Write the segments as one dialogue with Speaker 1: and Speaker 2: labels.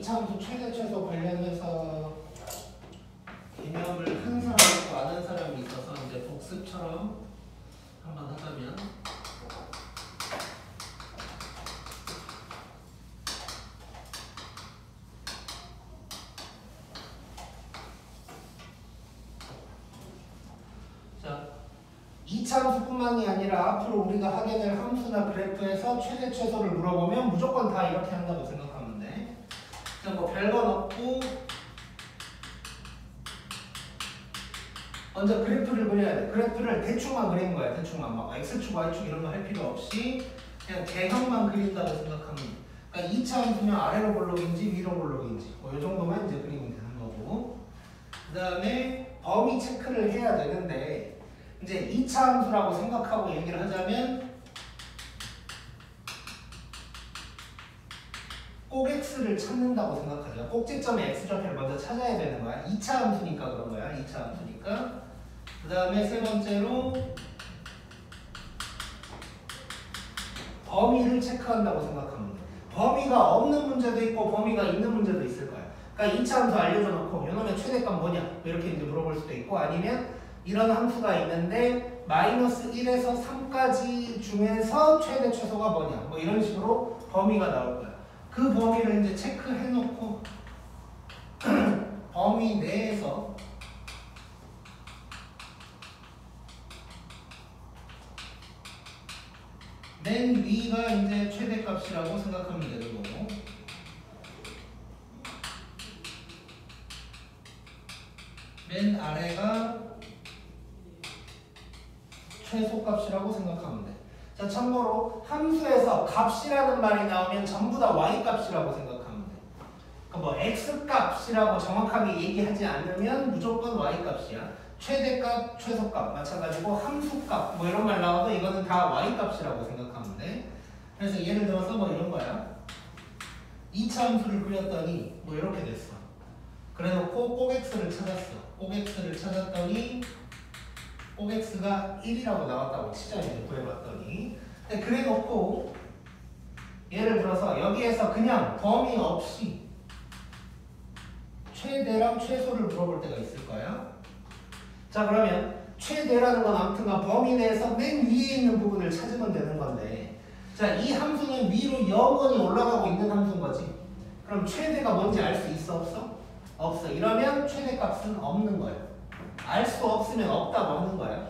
Speaker 1: 이차함수 최대 최소 관련해서 개념을 한 사람이 아는 사람이 있어서 이제 복습처럼 한번 하자면 자, 이차함수뿐만이 아니라 앞으로 우리가 하게 될 함수나 그래프에서 최대 최소를 물어보면 무조건 다 이렇게 한다고 생각하면 돼. 자, 뭐 별건 없고 먼저 그래프를 그려야 돼. 그래프를 대충만 그리는 거야. 대충만 막 x축, y축 이런 거 할 필요 없이 그냥 개형만 그린다고 생각하면 돼. 그러니까 2차 함수면 아래로 볼록인지 위로 볼록인지 뭐 이 정도만 이제 그리면 되는 거고, 그 다음에 범위 체크를 해야 되는데 이제 2차 함수라고 생각하고 얘기를 하자면 꼭 x를 찾는다고 생각하자. 꼭지점의 x좌표를 먼저 찾아야 되는 거야. 2차 함수니까 그런 거야. 2차 함수니까. 그 다음에 세 번째로 범위를 체크한다고 생각하면 돼. 범위가 없는 문제도 있고 범위가 있는 문제도 있을 거야. 그러니까 2차 함수 알려줘 놓고 요놈의 최대값 뭐냐 이렇게 이제 물어볼 수도 있고, 아니면 이런 함수가 있는데 마이너스 1에서 3까지 중에서 최대 최소가 뭐냐 뭐 이런 식으로 범위가 나올 거야. 그 범위를 이제 체크해 놓고 범위 내에서 맨 위가 이제 최대값이라고 생각하면 되는 거고, 맨 아래가 최소값이라고 생각하면 돼. 자, 참고로 함수에서 값이라는 말이 나오면 전부 다 y값이라고 생각하면 돼. 그러니까 뭐 x값이라고 정확하게 얘기하지 않으면 무조건 y값이야. 최대값, 최소값 마찬가지고 함수값 뭐 이런 말 나와도 이거는 다 y값이라고 생각하면 돼. 그래서 예를 들어서 뭐 이런 거야. 2차 함수를 그렸더니 뭐 이렇게 됐어. 그래놓고 꼭 x를 찾았어. 꼭 x를 찾았더니 꼭 x가 1이라고 나왔다고 치자. 이제 구해봤더니. 근데 그래놓고 예를 들어서 여기에서 그냥 범위 없이 최대랑 최소를 물어볼 때가 있을 거야. 자, 그러면 최대라는 건 아무튼간 범위 내에서 맨 위에 있는 부분을 찾으면 되는 건데, 자, 이 함수는 위로 영원히 올라가고 있는 함수인 거지. 그럼 최대가 뭔지 알 수 있어, 없어? 없어. 이러면 최대값은 없는 거야. 알 수 없으면 없다고 하는 거야.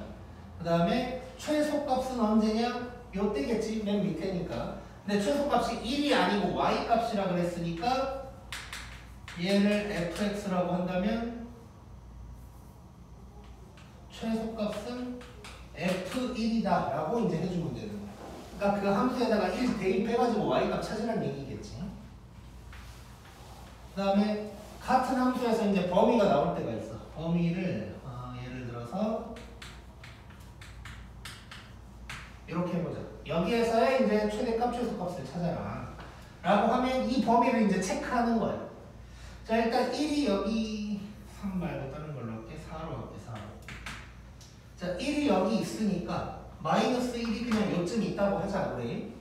Speaker 1: 그 다음에 최소값은 언제냐? 요때겠지. 맨 밑에니까. 근데 최소값이 1이 아니고 y값이라 그랬으니까 얘를 fx라고 한다면 최소값은 f1이다 라고 이제 해주면 되는 거야. 그러니까 그 함수에다가 1 대입해가지고 y값 찾으라는 얘기겠지. 그 다음에 같은 함수에서 이제 범위가 나올 때가 있어. 범위를 예를 들어서 이렇게 해보자. 여기에서의 이제 최대값, 최소값을 찾아라 라고 하면 이 범위를 이제 체크하는 거야. 자, 일단 1이 여기 3 말고 다른 걸로 할게. 4로 할게. 4로. 자, 1이 여기 있으니까 마이너스 1이 그냥 요쯤 있다고 하자 우리.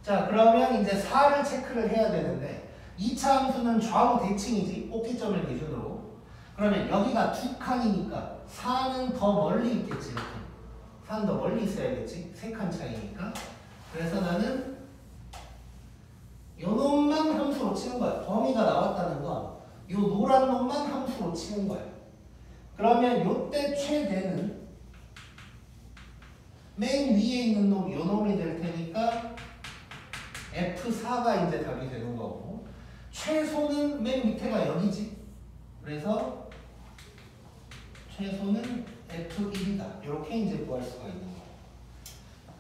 Speaker 1: 자, 그러면 이제 4를 체크를 해야 되는데 2차 함수는 좌우 대칭이지. 꼭지점을 기준으로. 그러면 여기가 두 칸이니까 4는 더 멀리 있겠지. 이렇게. 4는 더 멀리 있어야겠지. 3칸 차이니까. 그래서 나는 요 놈만 함수로 치는 거야. 범위가 나왔다는 건 요 노란 놈만 함수로 치는 거야. 그러면 요때 최대는 맨 위에 있는 놈, 요 놈이 될 테니까 F4가 이제 답이 되는 거고, 최소는 맨 밑에가 여기지. 그래서 최소는 F1이다. 이렇게 이제 구할 수가 있는 거예요.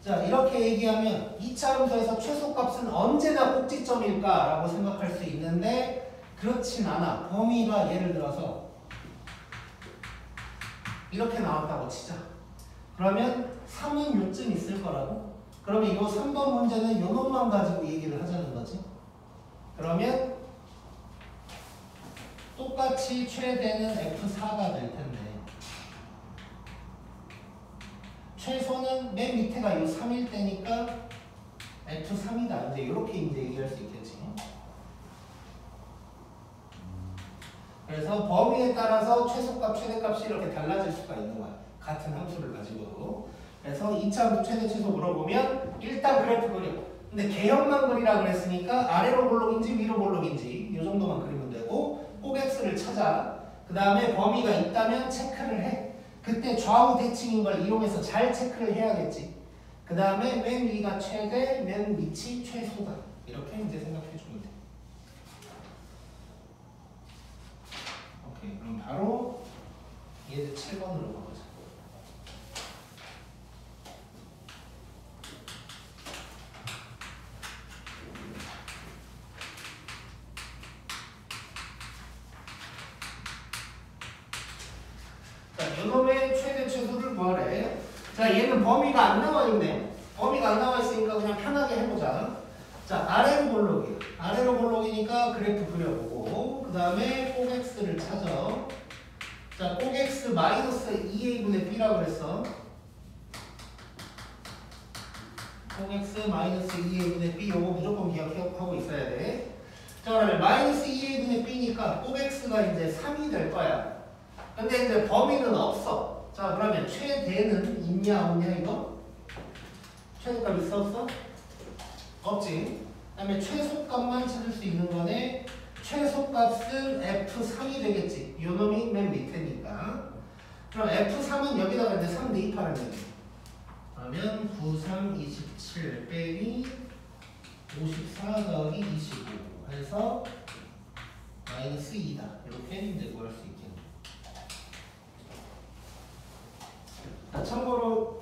Speaker 1: 자, 이렇게 얘기하면 2차 함수에서 최소값은 언제나 꼭지점일까? 라고 생각할 수 있는데 그렇진 않아. 범위가 예를 들어서 이렇게 나왔다고 치자. 그러면 3은 요쯤 있을 거라고? 그러면 이거 3번 문제는 요 놈만 가지고 얘기를 하자는 거지. 그러면 똑같이 최대는 F4가 될 텐데 최소는 맨 밑에가 요 3일 때니까 F3이다. 이제 이렇게 이제 얘기할 수 있겠지. 그래서 범위에 따라서 최소값, 최대값이 이렇게 달라질 수가 있는 거야. 같은 함수를 가지고도. 그래서 2차 함수 최대 최소 물어보면 일단 그래프 그려. 근데 개형만 그리라 그랬으니까 아래로 볼록인지 위로 볼록인지 이 정도만 그리면 되고 꼭 x를 찾아. 그 다음에 범위가 있다면 체크를 해. 그때 좌우 대칭인 걸 이용해서 잘 체크를 해야겠지. 그 다음에 맨 위가 최대, 맨 밑이 최소다. 이렇게 이제 생각해 주면 돼. 오케이, 그럼 바로 얘를 7번으로 가보자. 자, 요놈의 최대 최소를 구하래. 자, 얘는 범위가 안 나와 있네. 범위가 안 나와 있으니까 그냥 편하게 해보자. 자, 아래로 볼록이야. 아래로 볼록이니까 그래프 그려보고 그 다음에 꼭 x를 찾아. 자, 꼭 x 마이너스 2a분의 b라고 그랬어. 꼭 x 마이너스 2a분의 b 요거 무조건 기억하고 있어야 돼. 자, 그러면 마이너스 2a분의 b니까 꼭 x가 이제 3이 될 거야. 근데 이제 범위는 없어. 자, 그러면 최대는 있냐 없냐 이거? 최소값 있어 없어? 없지. 그 다음에 최소값만 찾을 수 있는 거네. 최소값은 F3이 되겠지. 요 놈이 맨 밑에니까. 그럼 F3은 여기다가 이제 3 대입하는 거지. 그러면 9, 3, 27 빼기 54 더하기 25 해서 마이너스 2다. 이렇게 이제 구할 수 있겠네. 자, 참고로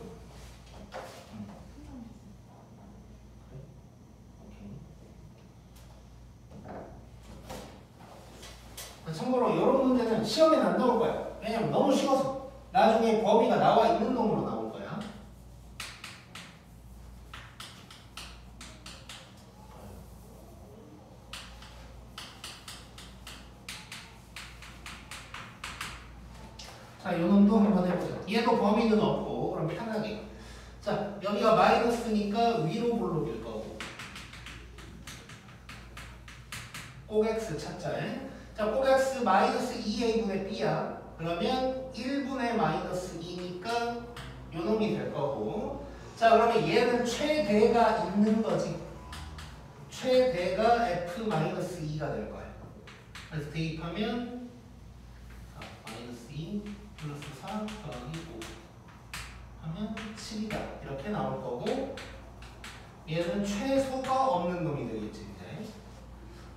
Speaker 1: 참고로 이런 문제는 시험에는 안 나올 거야. 왜냐면 너무 쉬워서. 나중에 범위가 나와 있는 놈으로 나올 거야. 자, 요 놈도 한번 해보자. 얘도 범위는 없고 그럼 편하게. 자, 여기가 마이너스니까 위로 볼록일 거고. 꼭 x 찾자. 자, 꼭 x 마이너스 2a분의 b야. 그러면 1분의 마이너스 2니까 요 놈이 될 거고. 자, 그러면 얘는 최대가 있는 거지. 최대가 f 마이너스 2가 될 거야. 그래서 대입하면 마이너스 2 플러스 4 더하기 5 하면 7이다. 이렇게 나올 거고 얘는 최소가 없는 놈이 되겠지. 이제.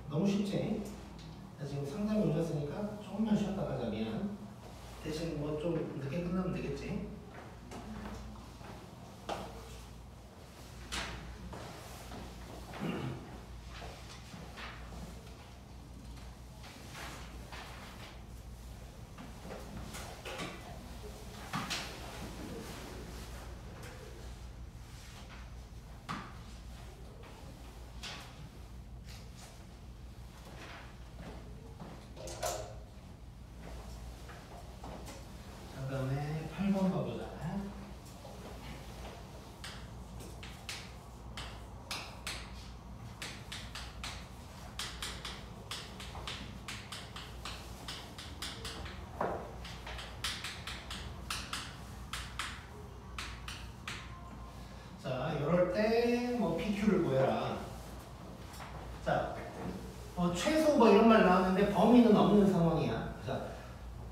Speaker 1: 너무 쉽지? 나 지금 상담이 오셨으니까 조금만 쉬었다 가자. 미안. 대신 뭐 좀 늦게 끝나면 되겠지? 그다음에 8번 가보자. 자, 이럴 때 뭐 PQ를 구해라. 자, 최소 뭐 이런 말 나왔는데 범위는 없는 상황이야. 자,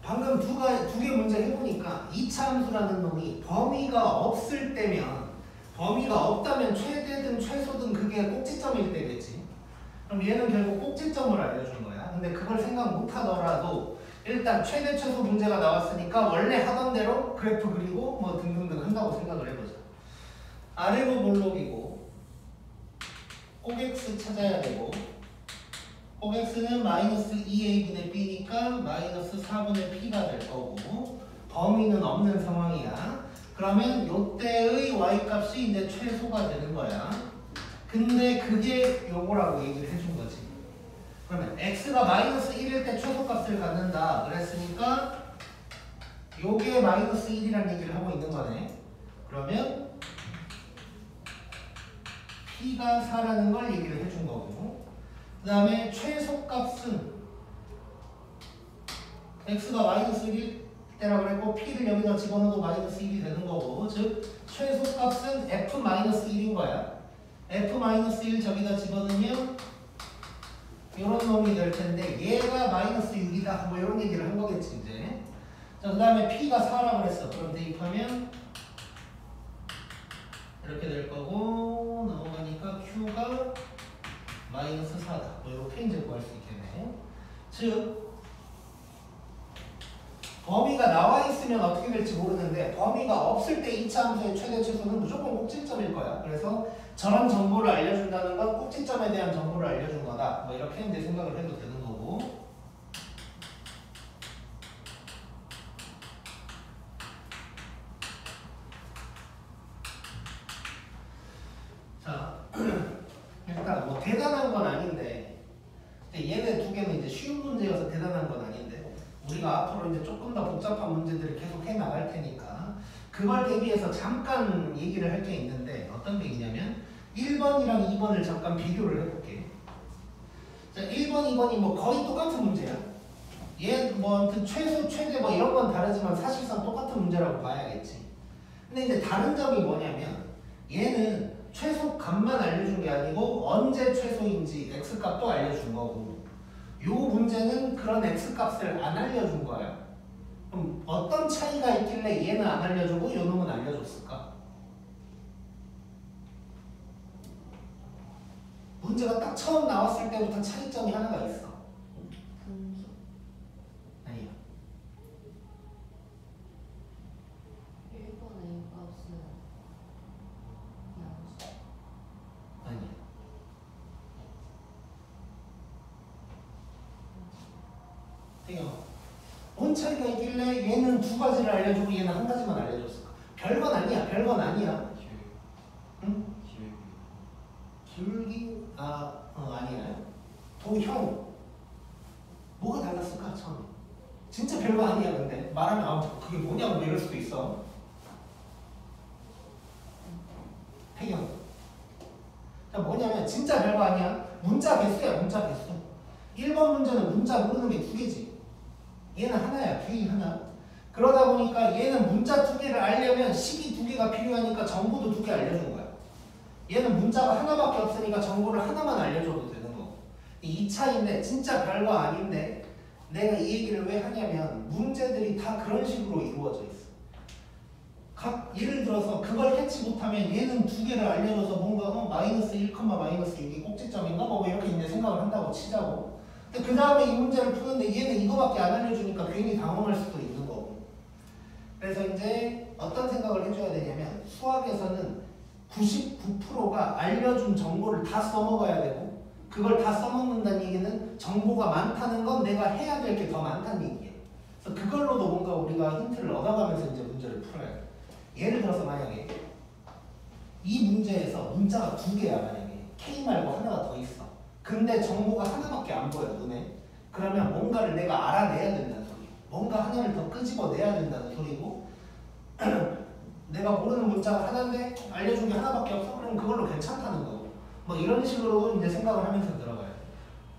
Speaker 1: 방금 두 개 문제 해보니까 2차 함수라는 놈이 범위가 없을 때면, 범위가 없다면 최대든 최소든 그게 꼭지점일 때겠지. 그럼 얘는 결국 꼭지점을 알려준 거야. 근데 그걸 생각 못 하더라도 일단 최대 최소 문제가 나왔으니까 원래 하던 대로 그래프 그리고 뭐 등등등 한다고 생각을 해보자. 아래로 볼록이고 꼭 x 찾아야 되고, 꼭 x는 마이너스 2a분의 b니까 마이너스 4분의 p가 될 거고, 범위는 없는 상황이야. 그러면 요때의 y값이 이제 최소가 되는 거야. 근데 그게 요거라고 얘기를 해준 거지. 그러면 x가 마이너스 1일 때 최소값을 갖는다 그랬으니까 요게 마이너스 1이라는 얘기를 하고 있는 거네. 그러면 p가 4라는 걸 얘기를 해준 거고, 그 다음에 최소값은 x가 마이너스 1일 때라고 그랬고 p를 여기다 집어넣어도 마이너스 1이 되는 거고 즉 최소값은 f 마이너스 1인 거야. f 마이너스 1 저기다 집어넣으면 이런 놈이 될 텐데 얘가 마이너스 6이다 뭐 이런 얘기를 한 거겠지 이제. 자, 그 다음에 p가 4라고 그랬어. 그럼 대입하면 이렇게 될 거고 넘어가니까 q가 마이너스 4다. 뭐 이렇게 이제 구할 수 있겠네. 즉 범위가 나와 있으면 어떻게 될지 모르는데 범위가 없을 때 2차 함수의 최대 최소는 무조건 꼭지점일 거야. 그래서 저런 정보를 알려준다는 건 꼭지점에 대한 정보를 알려준 거다. 뭐 이렇게 이제 생각을 해도 되는 거고. 자, 일단 뭐 대단한 건 아닌데 얘네 두 개는 이제 쉬운 문제여서 대단한 건 아닌데 우리가 앞으로 이제 조금 더 복잡한 문제들을 계속 해 나갈 테니까 그걸 대비해서 잠깐 얘기를 할 게 있는데 어떤 게 있냐면 1번이랑 2번을 잠깐 비교를 해볼게. 자, 1번, 2번이 뭐 거의 똑같은 문제야. 얘 뭐 아무튼 최소, 최대 뭐 이런 건 다르지만 사실상 똑같은 문제라고 봐야겠지. 근데 이제 다른 점이 뭐냐면 얘는 최소 값만 알려준 게 아니고 언제 최소인지 x값도 알려준 거고 요 문제는 그런 x값을 안 알려준 거야. 그럼 어떤 차이가 있길래 얘는 안 알려주고 요 놈은 알려줬을까? 문제가 딱 처음 나왔을 때부터 차이점이 하나가 있어.
Speaker 2: 분수.
Speaker 1: 아니야.
Speaker 2: 1번 A 값은 양수.
Speaker 1: 아니야. 태경아. 뭔 차이가 있길래 얘는 두 가지를 알려주고 얘는 한 가지만 알려줬을까? 별건 아니야. 별건 아니야. 응? 기울기? 아니야. 도형. 뭐가 달랐을까 처음에? 진짜 별거 아니야 근데 말하면 그게 뭐냐고 이럴 수도 있어. 태경. 자 뭐냐면 진짜 별거 아니야. 문자 개수야 문자 개수. 1번 문제는 문자 모르는 게 두 개지. 얘는 하나야. K 하나. 그러다 보니까 얘는 문자 두 개를 알려면 식이 두 개가 필요하니까 정보도 두 개 알려준 거야. 얘는 문자가 하나밖에 없으니까 정보를 하나만 알려줘도 되는 거고. 이 차이인데 진짜 별거 아닌데 내가 이 얘기를 왜 하냐면 문제들이 다 그런 식으로 이루어져 있어. 예를 들어서 그걸 캐치 못하면 얘는 두 개를 알려줘서 뭔가 마이너스 1, 마이너스 6이 꼭지점인가? 뭐 이렇게 이제 생각을 한다고 치자고. 근데 그 다음에 이 문제를 푸는데 얘는 이거밖에 안 알려주니까 괜히 당황할 수도 있는 거고. 그래서 이제 어떤 생각을 해줘야 되냐면 수학에서는 99%가 알려준 정보를 다 써먹어야 되고 그걸 다 써먹는다는 얘기는 정보가 많다는 건 내가 해야 될 게 더 많다는 얘기예요. 그래서 그걸로도 뭔가 우리가 힌트를 얻어가면서 이제 문제를 풀어야 돼. 예를 들어서 만약에 이 문제에서 문자가 두 개야. 만약에 K 말고 하나가 더 있어. 근데 정보가 하나밖에 안 보여 눈에. 그러면 뭔가를 내가 알아내야 된다는 소리. 뭔가 하나를 더 끄집어내야 된다는 소리고 내가 모르는 문자가 하나인데 알려준 게 하나밖에 없어? 그럼 그걸로 괜찮다는 거고. 뭐 이런 식으로 이제 생각을 하면서 들어가요.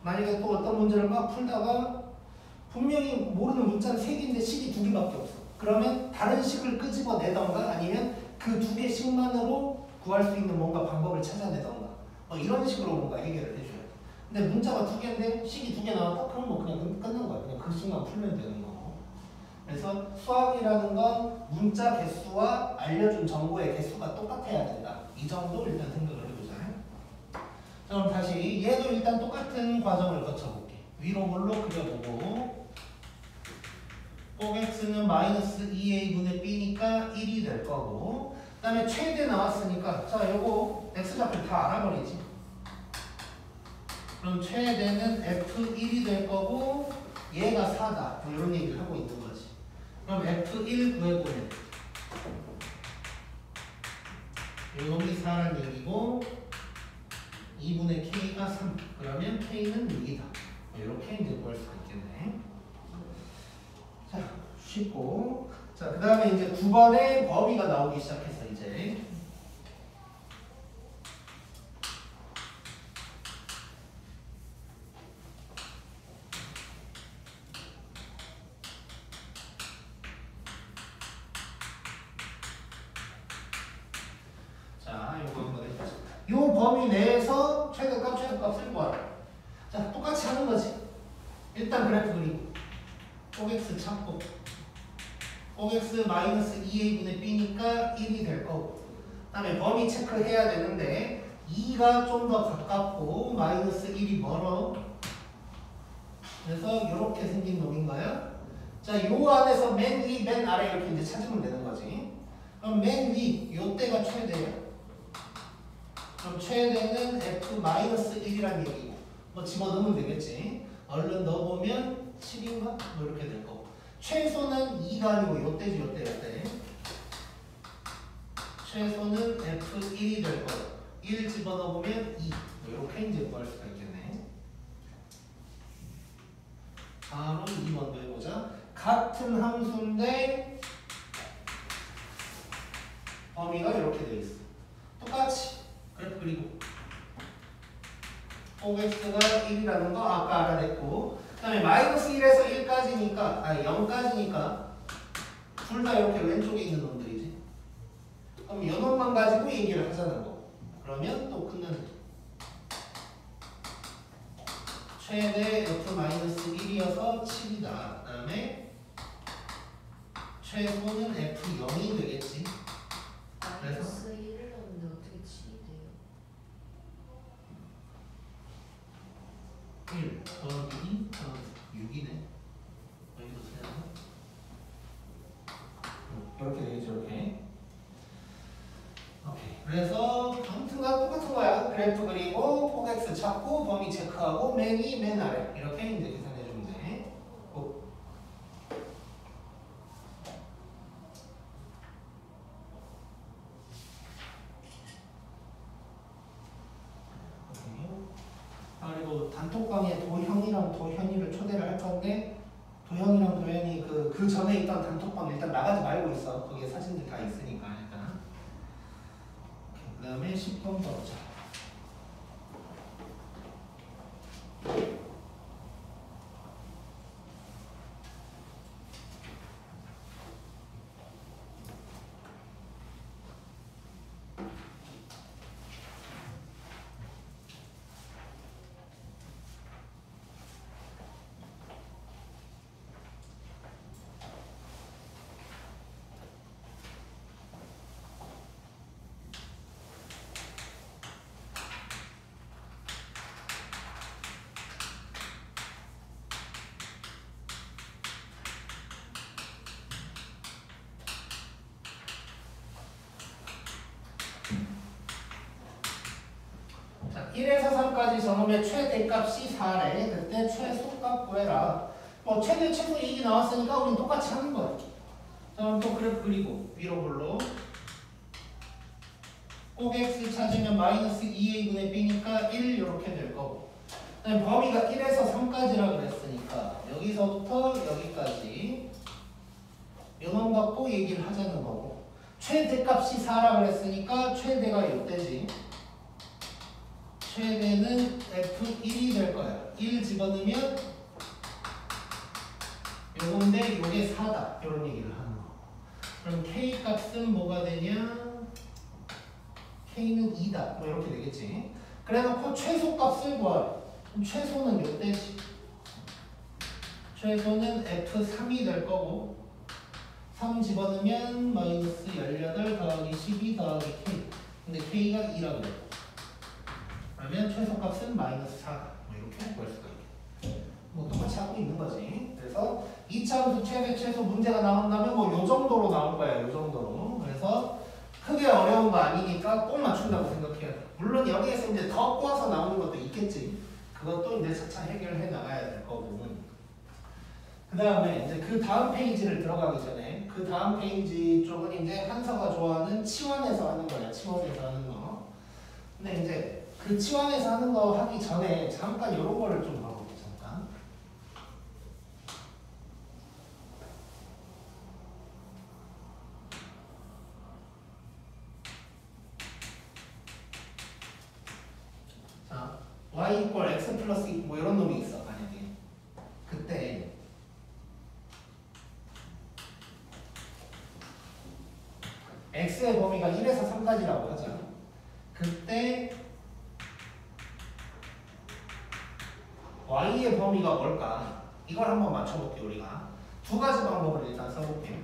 Speaker 1: 만약에 또 어떤 문제를 막 풀다가 분명히 모르는 문자는 3개인데 식이 2개밖에 없어. 그러면 다른 식을 끄집어내던가 아니면 그 2개씩만으로 구할 수 있는 뭔가 방법을 찾아내던가 뭐 이런 식으로 뭔가 해결을 해줘야 돼. 근데 문자가 2개인데 식이 2개 나왔다? 그럼 뭐 그냥 끝난 거야. 그냥 그 식만 풀면 되는 거고. 그래서 수학이라는 건 문자 개수와 알려준 정보의 개수가 똑같아야 된다. 이 정도 일단 생각을 해보자. 자, 그럼 다시 얘도 일단 똑같은 과정을 거쳐볼게. 위로 뭘로 그려보고 꼭 x는 마이너스 2a분의 b니까 1이 될 거고 그 다음에 최대 나왔으니까 자 요거 x좌표 다 알아버리지. 그럼 최대는 f1이 될 거고 얘가 4다. 뭐 이런 얘기를 하고 있는 거지. 그럼 F1 구해보면 요놈이 4라는 얘기고 2분의 K가 3 그러면 K는 6이다. 이렇게 이제 구할 수가 있겠네. 자 쉽고 자 그 다음에 이제 9번에 범위가 나오기 시작했어 이제. 요 범위 내에서 최대값, 최소값을 구하라. 자, 똑같이 하는 거지. 일단 그래프 그리고 OX 찾고 OX 마이너스 2A분의 B니까 1이 될 거고 그 다음에 범위 체크해야 되는데 2가 좀 더 가깝고 마이너스 1이 멀어. 그래서 이렇게 생긴 놈인가요? 자, 요 안에서 맨 위, 맨 아래 이렇게 이제 찾으면 되는 거지. 그럼 맨 위, 요 때가 최대예요. 그럼 최대는 F-1이라는 얘기고 뭐 집어넣으면 되겠지. 얼른 넣어보면 7인가? 뭐 이렇게 될 거고 최소는 2가 아니고 요 때지 요 때. 최소는 F1이 될 거예요. 1 집어넣어보면 2 뭐 이렇게 이제 구할 수가 있겠네. 바로 2번도 해보자. 같은 함수인데 범위가 이렇게 되어 있어. 똑같이 그래프 그리고 OX가 1이라는 거 아까 알아냈고 그 다음에 마이너스 1에서 1까지니까 아니 0까지니까 둘 다 이렇게 왼쪽에 있는 놈들이지. 그럼 요 놈만 가지고 얘기를 하자는 거. 그러면 또 끝나는 최대 F-1이어서 7이다. 그 다음에 최소는 F0이 되겠지.
Speaker 2: 마이너스 1을 넣는데 어떻게 7이 돼요?
Speaker 1: 1 더하기 2 더하기 6이네. 여기도 세나? 이렇게 되겠죠, 이렇게. 오케이. 그래서 아무튼간 똑같은 거야. 그래프 그리고 포객스 찾고 범위 체크하고 맨 위, 맨 아래 이렇게 이제 계산해 주면 돼. 오. 그리고 단톡방에 도형이랑 도현이를 초대를 할 건데 도형이랑 도현이 그 전에 있던 단톡방 일단 나가지 말고 있어. 거기에 사진들 다 있으니까 일단. 그 다음에 10번 보자. 자, 1에서 3까지 저놈의 최대값이 4래. 그때 최소값 구해라. 뭐 최대, 최소 얘기 나왔으니까 우린 똑같이 하는 거야. 자, 그럼 또 그래프 그리고 위로 볼로 꼭 x 찾으면 마이너스 2a분의 b니까 1 이렇게 될 거고 그다음에 범위가 1에서 3까지라 그랬으니까 여기서부터 여기까지 요놈 갖고 얘기를 하자는 거고 최대값이 4라 그랬으니까 최대가 이때지. 최대는 F1이 될 거야. 1 집어넣으면 요건데 요게 4다. 이런 얘기를 하는 거. 그럼 K 값은 뭐가 되냐? K는 2다. 뭐 이렇게 되겠지. 그래 놓고 최소 값을 구하라. 그럼 최소는 요때지. 최소는 F3이 될 거고 3 집어넣으면 마이너스 18 더하기 12 더하기 K. 근데 K가 2라 그래. 그러면 최소값은 마이너스 4다. 뭐 이렇게 구할 수가 있게. 뭐 똑같이 하고 있는 거지. 그래서 2차 함수 최대 최소 문제가 나온다면 뭐 요 정도로 나올 거야. 요 정도로. 그래서 크게 어려운 거 아니니까 꼭 맞춘다고 생각해야 돼. 물론 여기에서 이제 더 꼬아서 나오는 것도 있겠지. 그것도 이제 차차 해결해 나가야 될 거고. 그 다음에 이제 그 다음 페이지를 들어가기 전에 그 다음 페이지 쪽은 이제 한서가 좋아하는 치환해서 하는 거야. 치환해서 하는 거. 근데 이제 그 치환해서 하는 거 하기 전에 잠깐 이런 거를 좀 봐볼게. 잠깐. 자, y 이퀄 x 플러스 뭐 이런 놈이 있어. 만약에 그때 x의 범위가 1에서 3까지라고 하자. 그때 y의 범위가 뭘까? 이걸 한번 맞춰볼게요. 우리가 두 가지 방법을 일단 써볼게요.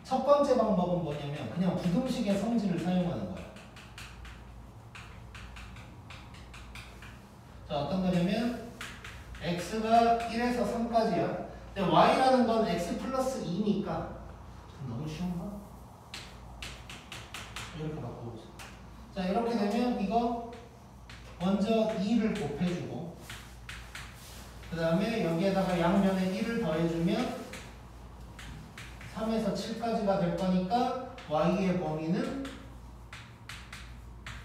Speaker 1: 첫 번째 방법은 뭐냐면 그냥 부등식의 성질을 사용하는 거예요. 자, 어떤 거냐면 x가 1에서 3까지야. 근데 y라는 건 x 플러스 2니까 너무 쉬운가? 이렇게 바꿔보자. 자, 이렇게 되면 이거 먼저 2를 곱해주고 그 다음에 여기에다가 양변에 1을 더해주면 3에서 7까지가 될 거니까 y의 범위는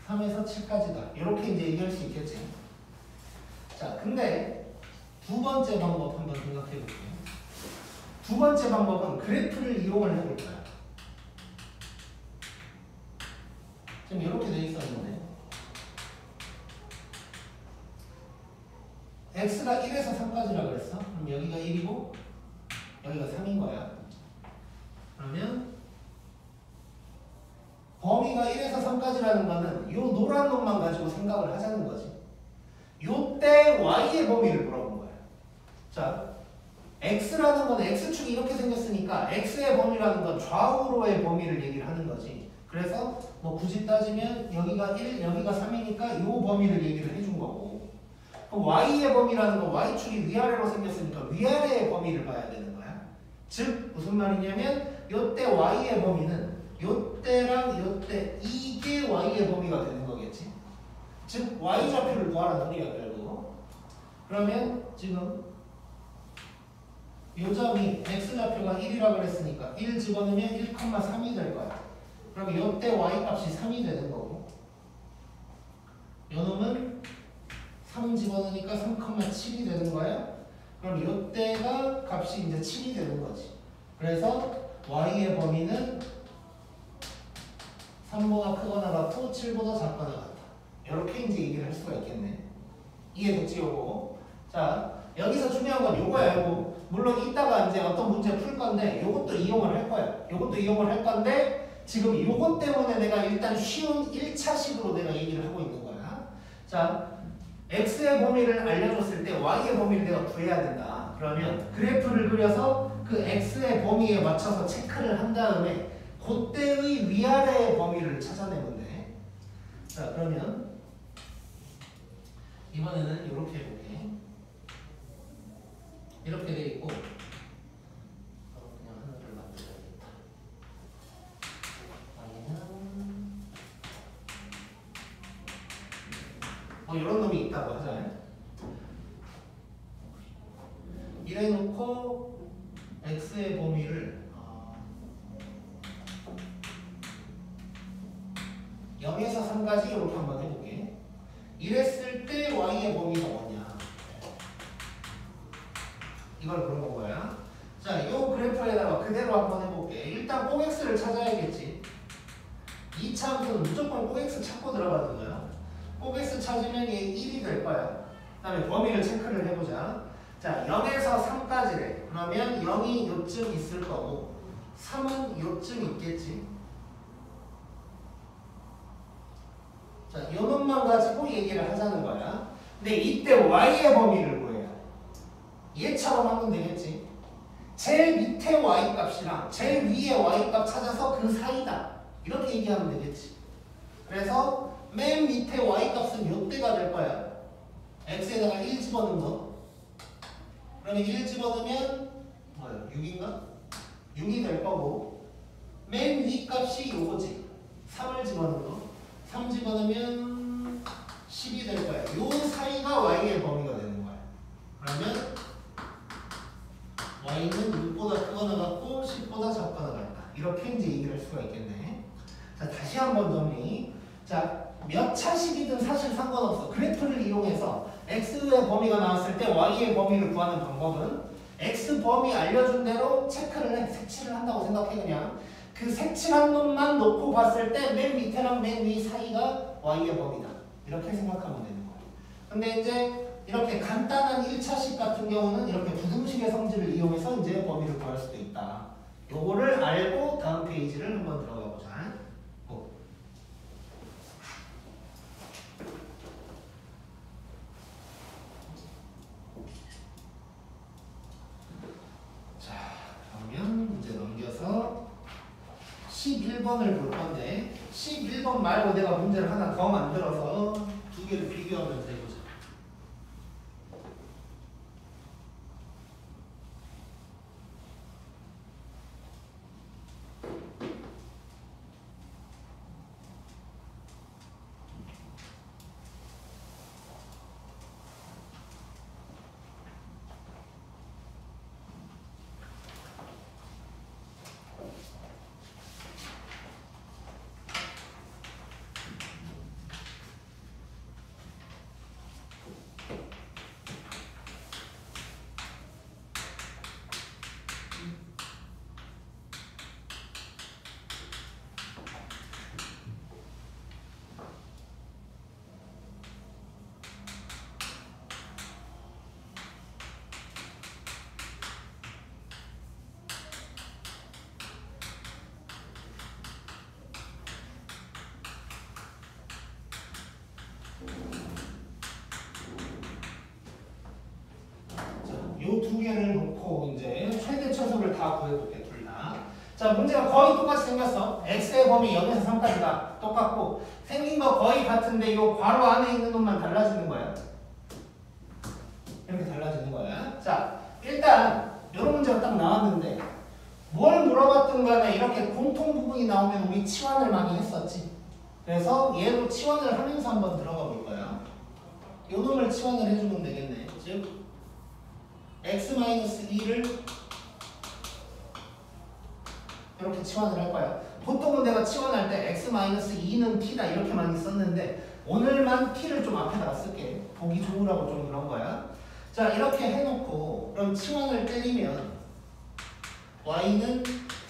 Speaker 1: 3에서 7까지다. 이렇게 이제 얘기할 수 있겠지. 자, 근데 두 번째 방법 한번 생각해 볼게요. 두 번째 방법은 그래프를 이용을 해볼 거야. 지금 이렇게 돼 있었는데 x가 1에서 3까지라 그랬어. 그럼 여기가 1이고 여기가 3인 거야. 그러면 범위가 1에서 3까지라는 거는 요 노란 놈만 가지고 생각을 하자는 거지. 요때 y의 범위를 물어본 거야. 자, x라는 건 x축이 이렇게 생겼으니까 x의 범위라는 건 좌우로의 범위를 얘기를 하는 거지. 그래서 뭐 굳이 따지면 여기가 1, 여기가 3이니까 요 범위를 얘기를 해준 거고, 그럼 y의 범위라는 건 y축이 위아래로 생겼으니까 위아래의 범위를 봐야 되는 거야. 즉 무슨 말이냐면 요때 y의 범위는 요때랑 요때 이게 y의 범위가 되는 거겠지. 즉 y좌표를 구하라는 소리야 결국. 그러면 지금 요 점이 x좌표가 1이라고 그랬으니까 1 집어넣으면 1,3이 될 거야. 그럼 요때 y 값이 3이 되는 거고 요 놈은 3 집어넣으니까 3,7이 되는 거야. 그럼 요때가 값이 이제 7이 되는 거지. 그래서 y의 범위는 3보다 크거나 같고 7보다 작거나 같다. 이렇게 이제 얘기를 할 수가 있겠네. 이해됐지 요거? 자, 여기서 중요한 건 요거야 요거. 물론 이따가 이제 어떤 문제 풀 건데 요것도 이용을 할 거야. 요것도 이용을 할 건데 지금 요것 때문에 내가 일단 쉬운 1차식으로 내가 얘기를 하고 있는 거야. 자, x의 범위를 알려줬을 때 y의 범위를 내가 구해야 된다. 그러면 그래프를 그려서 그 x의 범위에 맞춰서 체크를 한 다음에 그때의 위아래의 범위를 찾아내면 돼. 자, 그러면 이번에는 이렇게 해볼게. 이렇게 돼 있고 그냥 하나를 만들어야겠다. 아니면 뭐 이런 놈이 있다고 하잖아요. 이래 놓고 x의 범위를 0에서 3까지 이렇게 한번 해볼게. 이랬을 때 y의 범위가 뭐냐? 이걸 물어본 거야. 자, 이 그래프에다가 그대로 한번 해볼게. 일단 꼭 x를 찾아야겠지. 2차 함수는 무조건 꼭 x 찾고 들어가는 거야. 꼭 x 찾으면 얘 1이 될 거야. 그 다음에 범위를 체크를 해보자. 자, 0에서 3까지래. 그러면 0이 요쯤 있을 거고 3은 요쯤 있겠지. 자, 요 놈만 가지고 얘기를 하자는 거야. 근데 이때 y의 범위를 구해요. 얘처럼 하면 되겠지. 제일 밑에 y 값이랑 제일 위에 y 값 찾아서 그 사이다. 이렇게 얘기하면 되겠지. 그래서 맨 밑에 y 값은 요때가 될 거야. x에다가 1 집어넣은 거. 그러면 1 집어넣으면 뭐야? 6인가? 6이 될 거고 맨 위 값이 요거지. 3을 집어넣은 거. 3 집어넣으면 10이 될 거야. 요 사이가 y의 범위가 되는 거야. 그러면 y는 6보다 크거나 같고 10보다 작거나 같다. 이렇게 이제 얘기를 할 수가 있겠네. 자, 다시 한번 정리. 자, 몇 차식이든 사실 상관없어. 그래프를 이용해서 x의 범위가 나왔을 때 y의 범위를 구하는 방법은 x 범위 알려준 대로 체크를 해. 색칠을 한다고 생각해. 그냥 그 색칠한 놈만 놓고 봤을 때 맨 밑에랑 맨 위 사이가 y의 범위다. 이렇게 생각하면 되는 거야. 근데 이제 이렇게 간단한 1차식 같은 경우는 이렇게 부등식의 성질을 이용해서 이제 범위를 구할 수도 있다. 요거를 알고 다음 페이지를 한번 들어가 보자. 11번을 볼 건데 11번 말고 내가 문제를 하나 더 만들어서 두 개를 비교하면서 해보자. 요 두 개를 놓고 이제 최대 최소를 다 구해볼게, 둘 다. 자, 문제가 거의 똑같이 생겼어. x의 범위 0에서 3까지가 똑같고 생긴 거 거의 같은데 요 괄호 안에 있는 놈만 달라지는 거야. 이렇게 달라지는 거야. 자, 일단 이런 문제가 딱 나왔는데 뭘 물어봤든 간에 이렇게 공통 부분이 나오면 우리 치환을 많이 했었지. 그래서 얘도 치환을 하면서 한번 들어가 볼 거야. 요 놈을 치환을 해주면 되겠네. 즉 x-2를 이렇게 치환을 할 거야. 보통은 내가 치환할 때 x-2는 t다 이렇게 많이 썼는데 오늘만 t를 좀 앞에다가 쓸게. 보기 좋으라고 좀 그런 거야. 자, 이렇게 해놓고 그럼 치환을 때리면 y는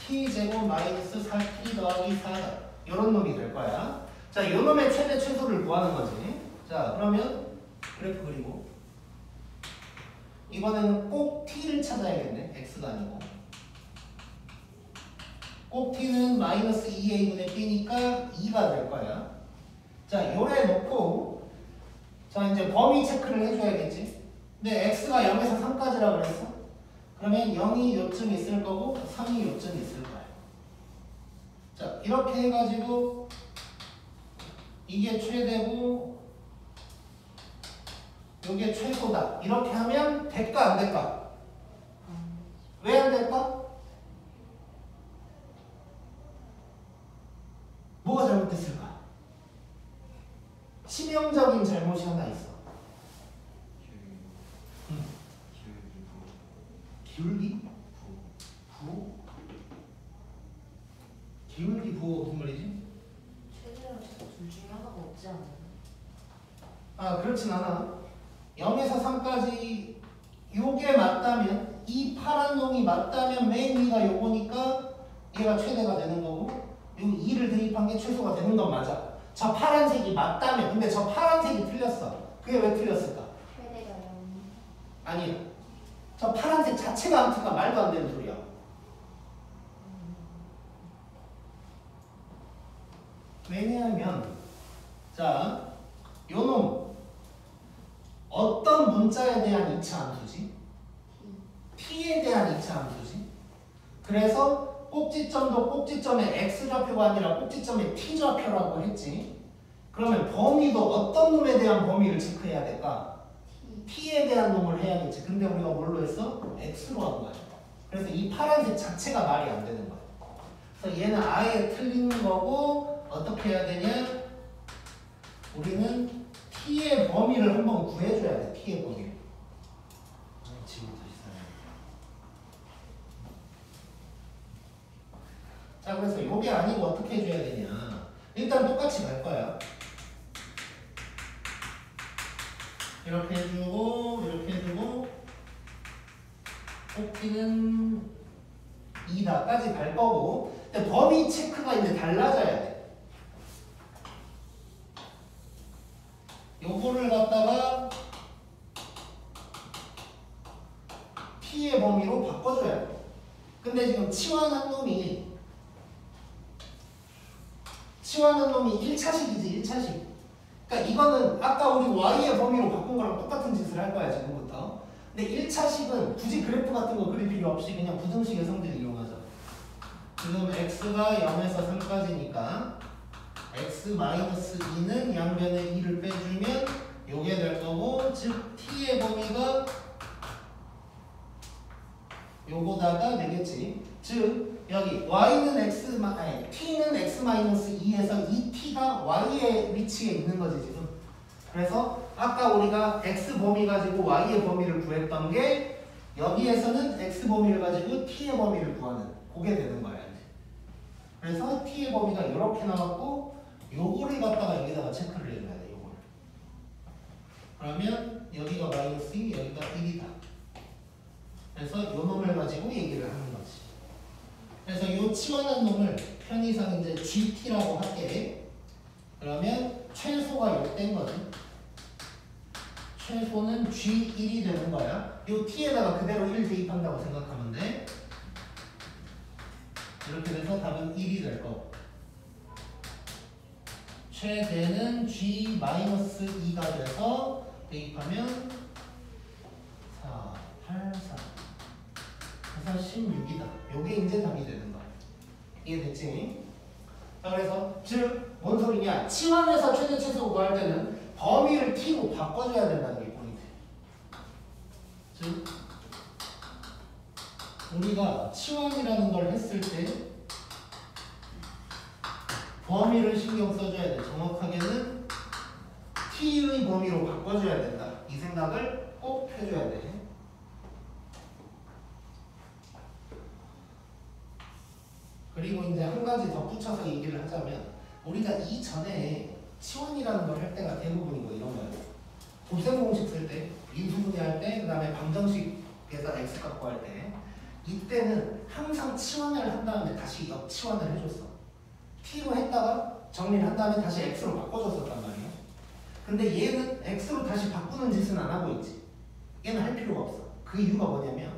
Speaker 1: t제곱 마이너스 4t 더하기 4다. 이런 놈이 될 거야. 자, 이 놈의 최대 최소를 구하는 거지. 자, 그러면 그래프 그리고 이번에는 꼭 t를 찾아야겠네. x가 아니고. 꼭 t는 마이너스 2a분의 b니까 2가 될 거야. 자, 요래 놓고 자, 이제 범위 체크를 해줘야겠지. 근데 x가 0에서 3까지라 그랬어. 그러면 0이 요쯤 있을 거고 3이 요쯤 있을 거야. 자, 이렇게 해가지고 이게 최대고 이게 최소다. 이렇게 하면 될까 안 될까? 왜 안 될까? 뭐가 잘못됐을까? 치명적인 잘못이 하나 있어. 기울기? 부? 기울기 부호가 무슨 말이지?
Speaker 2: 최대랑 최소 둘 중에 하나가 없지 않아요?
Speaker 1: 아, 그렇진 않아. 0에서 3까지 요게 맞다면 이 파란 놈이 맞다면 맨 위가 요거니까 얘가 최대가 되는 거고 요 2를 대입한 게 최소가 되는 건 맞아. 저 파란색이 맞다면. 근데 저 파란색이 틀렸어. 그게 왜 틀렸을까?
Speaker 2: 최대가 0.
Speaker 1: 아니야. 저 파란색 자체가 암트가 말도 안 되는 소리야. 왜냐하면 자, 요놈 어떤 문자에 대한 2차 함수지? t에 대한 2차 함수지. 그래서 꼭지점도 꼭지점의 x좌표가 아니라 꼭지점의 t좌표라고 했지. 그러면 범위도 어떤 놈에 대한 범위를 체크해야 될까? t에 대한 놈을 해야겠지. 근데 우리가 뭘로 했어? x로 한 거야. 그래서 이 파란색 자체가 말이 안 되는 거야. 그래서 얘는 아예 틀린 거고 어떻게 해야 되냐? 우리는 t의 범위를 한번 구해줘야 돼. t의 범위. 지금부터 시작해. 자, 그래서 요게 아니고 어떻게 해줘야 되냐? 일단 똑같이 갈 거야. 이렇게 해주고 이렇게 해주고 꼭지는 2다까지 갈 거고, 근데 범위 체크가 이제 달라져야 돼. 요거를 갖다가 t의 범위로 바꿔줘야 돼. 근데 지금 치환한 놈이 1차식이지, 1차식. 그러니까 이거는 아까 우리 y의 범위로 바꾼 거랑 똑같은 짓을 할 거야, 지금부터. 근데 1차식은 굳이 그래프 같은 거 그릴 필요 없이 그냥 부등식의 성질을 이용하자. 지금 x가 0에서 3까지니까 x-2는 양변에 2를 빼주면 요게 될 거고, 즉 t의 범위가 요거다가 되겠지. 즉 여기 t는 x-2에서 이 t가 y의 위치에 있는 거지 지금. 그래서 아까 우리가 x 범위 가지고 y의 범위를 구했던 게 여기에서는 x 범위를 가지고 t의 범위를 구하는 그게 되는 거야 이제. 그래서 t의 범위가 이렇게 나왔고 요거를 갖다가 여기다가 체크를 해줘야 돼. 요거를. 그러면 여기가 -2, 여기가 1이다. 그래서 요 놈을 가지고 얘기를 하는 거지. 그래서 요 치환한 놈을 편의상 이제 GT라고 할게. 그러면 최소가 요땐 거지. 최소는 G1이 되는 거야. 요 T에다가 그대로 1 대입한다고 생각하면 돼. 이렇게 돼서 답은 1이 될 거고. 최대는 G-2가 돼서 대입하면 4, 8, 4. 그래서 16이다. 요게 이제 답이 되는 거야. 이해됐지? 자, 그래서 즉 뭔 소리냐? 치환해서 최대 최소 구할 때는 범위를 t로 바꿔줘야 된다는 게 포인트. 즉 우리가 치환이라는 걸 했을 때 범위를 신경 써줘야 돼. 정확하게는 t의 범위로 바꿔줘야 된다. 이 생각을 꼭 해줘야 돼. 그리고 이제 한 가지 덧붙여서 얘기를 하자면 우리가 이전에 치환이라는 걸 할 때가 대부분이고 이런 거예요. 곱셈 공식 쓸 때, 인수분해 할 때, 그 다음에 방정식에서 x 갖고 할 때 이때는 항상 치환을 한 다음에 다시 역치환을 해줬어. t로 했다가 정리를 한 다음에 다시 x로 바꿔줬었단 말이에요. 근데 얘는 x로 다시 바꾸는 짓은 안 하고 있지. 얘는 할 필요가 없어. 그 이유가 뭐냐면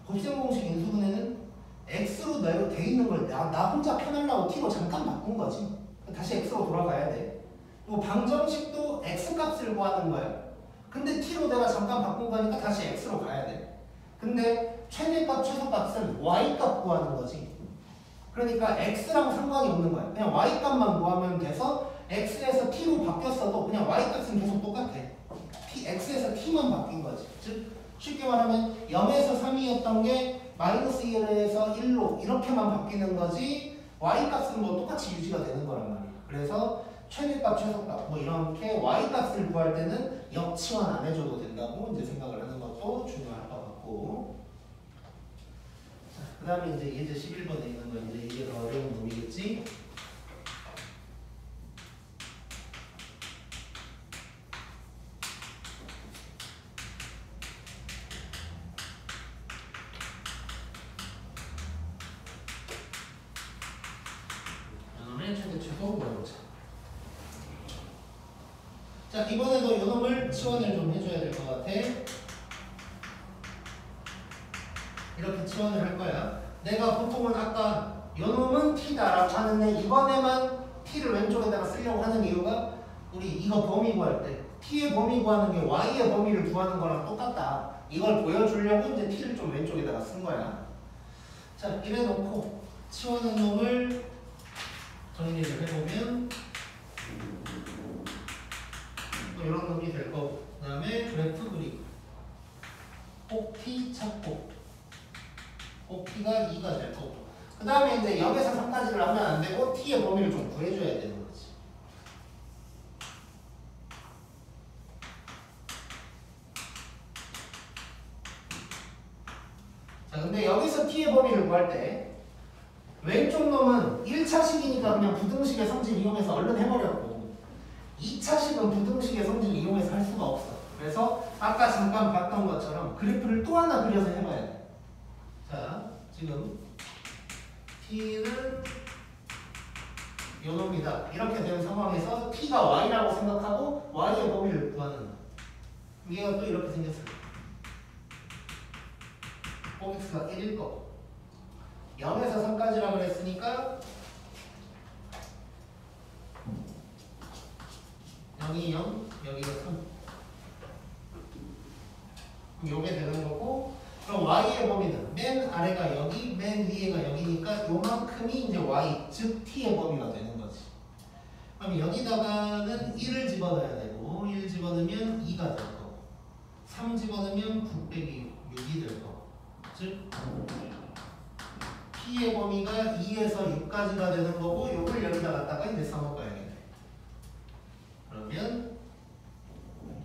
Speaker 1: 곱셈 공식 인수분해는 x로 내로 돼 있는 걸 나 혼자 편하려고 t로 잠깐 바꾼 거지. 다시 x로 돌아가야 돼. 또 방정식도 x 값을 구하는 거야. 근데 t로 내가 잠깐 바꾼 거니까 다시 x로 가야 돼. 근데 최대값, 최소값은 y값 구하는 거지. 그러니까 x랑 상관이 없는 거야. 그냥 y값만 구하면 돼서 x에서 t로 바뀌었어도 그냥 y값은 계속 똑같아. x에서 t만 바뀐 거지. 즉 쉽게 말하면 0에서 3이었던 게 -1에서 1로 이렇게만 바뀌는 거지 y값은 뭐 똑같이 유지가 되는 거란 말이야. 그래서 최대값, 최소값 뭐 이렇게 y값을 구할 때는 역치환 안 해줘도 된다고 이제 생각을 하는 것도 중요할 것 같고. 그 다음에 이제 예제 11번에 있는 거 이제 이게 더 어려운 놈이겠지. 이놈의 최대 최소 구해보자. 자, 이번에도 이놈을 치환을 좀 해줘야 될 것 같아. 이렇게 치환을 할 거야. 내가 보통은 아까 요놈은 t다라고 하는데 이번에만 t를 왼쪽에다가 쓰려고 하는 이유가 우리 이거 범위 구할 때 t의 범위 구하는 게 y의 범위를 구하는 거랑 똑같다. 이걸 보여주려고 이제 t를 좀 왼쪽에다가 쓴 거야. 자, 이래 놓고 치환한 놈을 정리를 해보면 또 이런 놈이 될 거고, 그 다음에 그래프 그리고 꼭 t 찾고 꼭 t가 2가 될 거고, 그 다음에 이제 0에서 3까지를 하면 안 되고 t의 범위를 좀 구해줘야 되는 거지. 자, 근데 여기서 t의 범위를 구할 때 왼쪽 놈은 1차식이니까 그냥 부등식의 성질 이용해서 얼른 해버렸고 2차식은 부등식의 성질 이용해서 할 수가 없어. 그래서 아까 잠깐 봤던 것처럼 그래프를 또 하나 그려서 해봐야 돼. 자, 지금 t는 요놈이다. 이렇게 된 상황에서 t가 y라고 생각하고 y의 범위를 구하는 얘가 또 이렇게 생겼을 거야. x가 1일 거고 0에서 3까지라고 그랬으니까 0이 0, 여기가 3. 요게 되는 거고 그럼 y의 범위는 맨 아래가 여기, 맨 위에가 여기니까 요만큼이 이제 y, 즉 t의 범위가 되는 거지. 그럼 여기다가는 1을 집어넣어야 되고 1 집어넣으면 2가 될 거고 3 집어넣으면 9 빼기 6이 될 거고 즉 p의 범위가 2에서 6까지가 되는 거고 요걸 여기다 갖다가 이제 써먹어야겠네. 그러면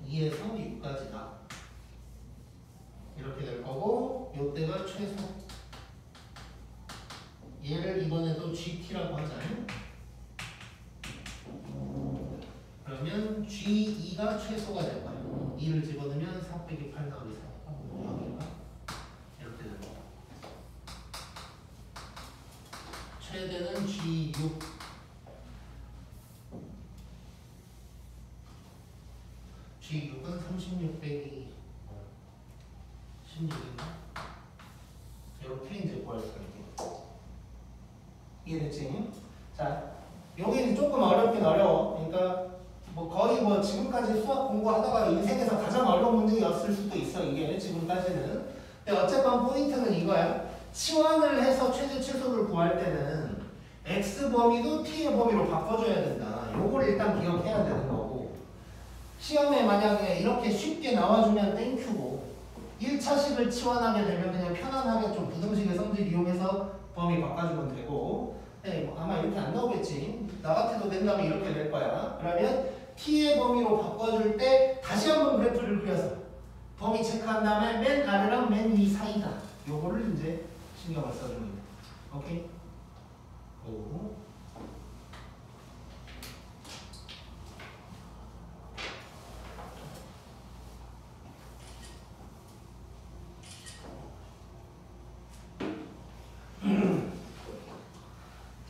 Speaker 1: 2에서 6까지다. 이렇게 될 거고 요때가 최소. 얘를 이번에도 GT라고 하잖아요. 그러면 G2가 최소가 될 거예요. 2를 집어넣으면 4 빼기 8 나오기 4. 여기가 이렇게 될 거고. 최대는 G6. G6은 36 빼기 16인가? 이렇게 이제 구할 수가 있겠죠. 이해됐지? 자, 여기는 조금 어렵긴 어려워. 그러니까 뭐 거의 뭐 지금까지 수학 공부하다가 인생에서 가장 어려운 문제였을 수도 있어. 이게 지금까지는. 근데 어쨌건 포인트는 이거야. 치환을 해서 최대 최소를 구할 때는 x 범위도 t의 범위로 바꿔줘야 된다. 요걸 일단 기억해야 되는 거고. 시험에 만약에 이렇게 쉽게 나와주면 땡큐고 1차식을 치환하게 되면 그냥 편안하게 좀 부등식의 성질 이용해서 범위 바꿔주면 되고 네, 뭐 아마 이렇게 안 나오겠지. 나 같아도 된다면 이렇게 될 거야. 그러면 t의 범위로 바꿔줄 때 다시 한번 그래프를 그려서 범위 체크한 다음에 맨 아래랑 맨 위 사이다. 요거를 이제 신경을 써주면 돼. 오케이? 오.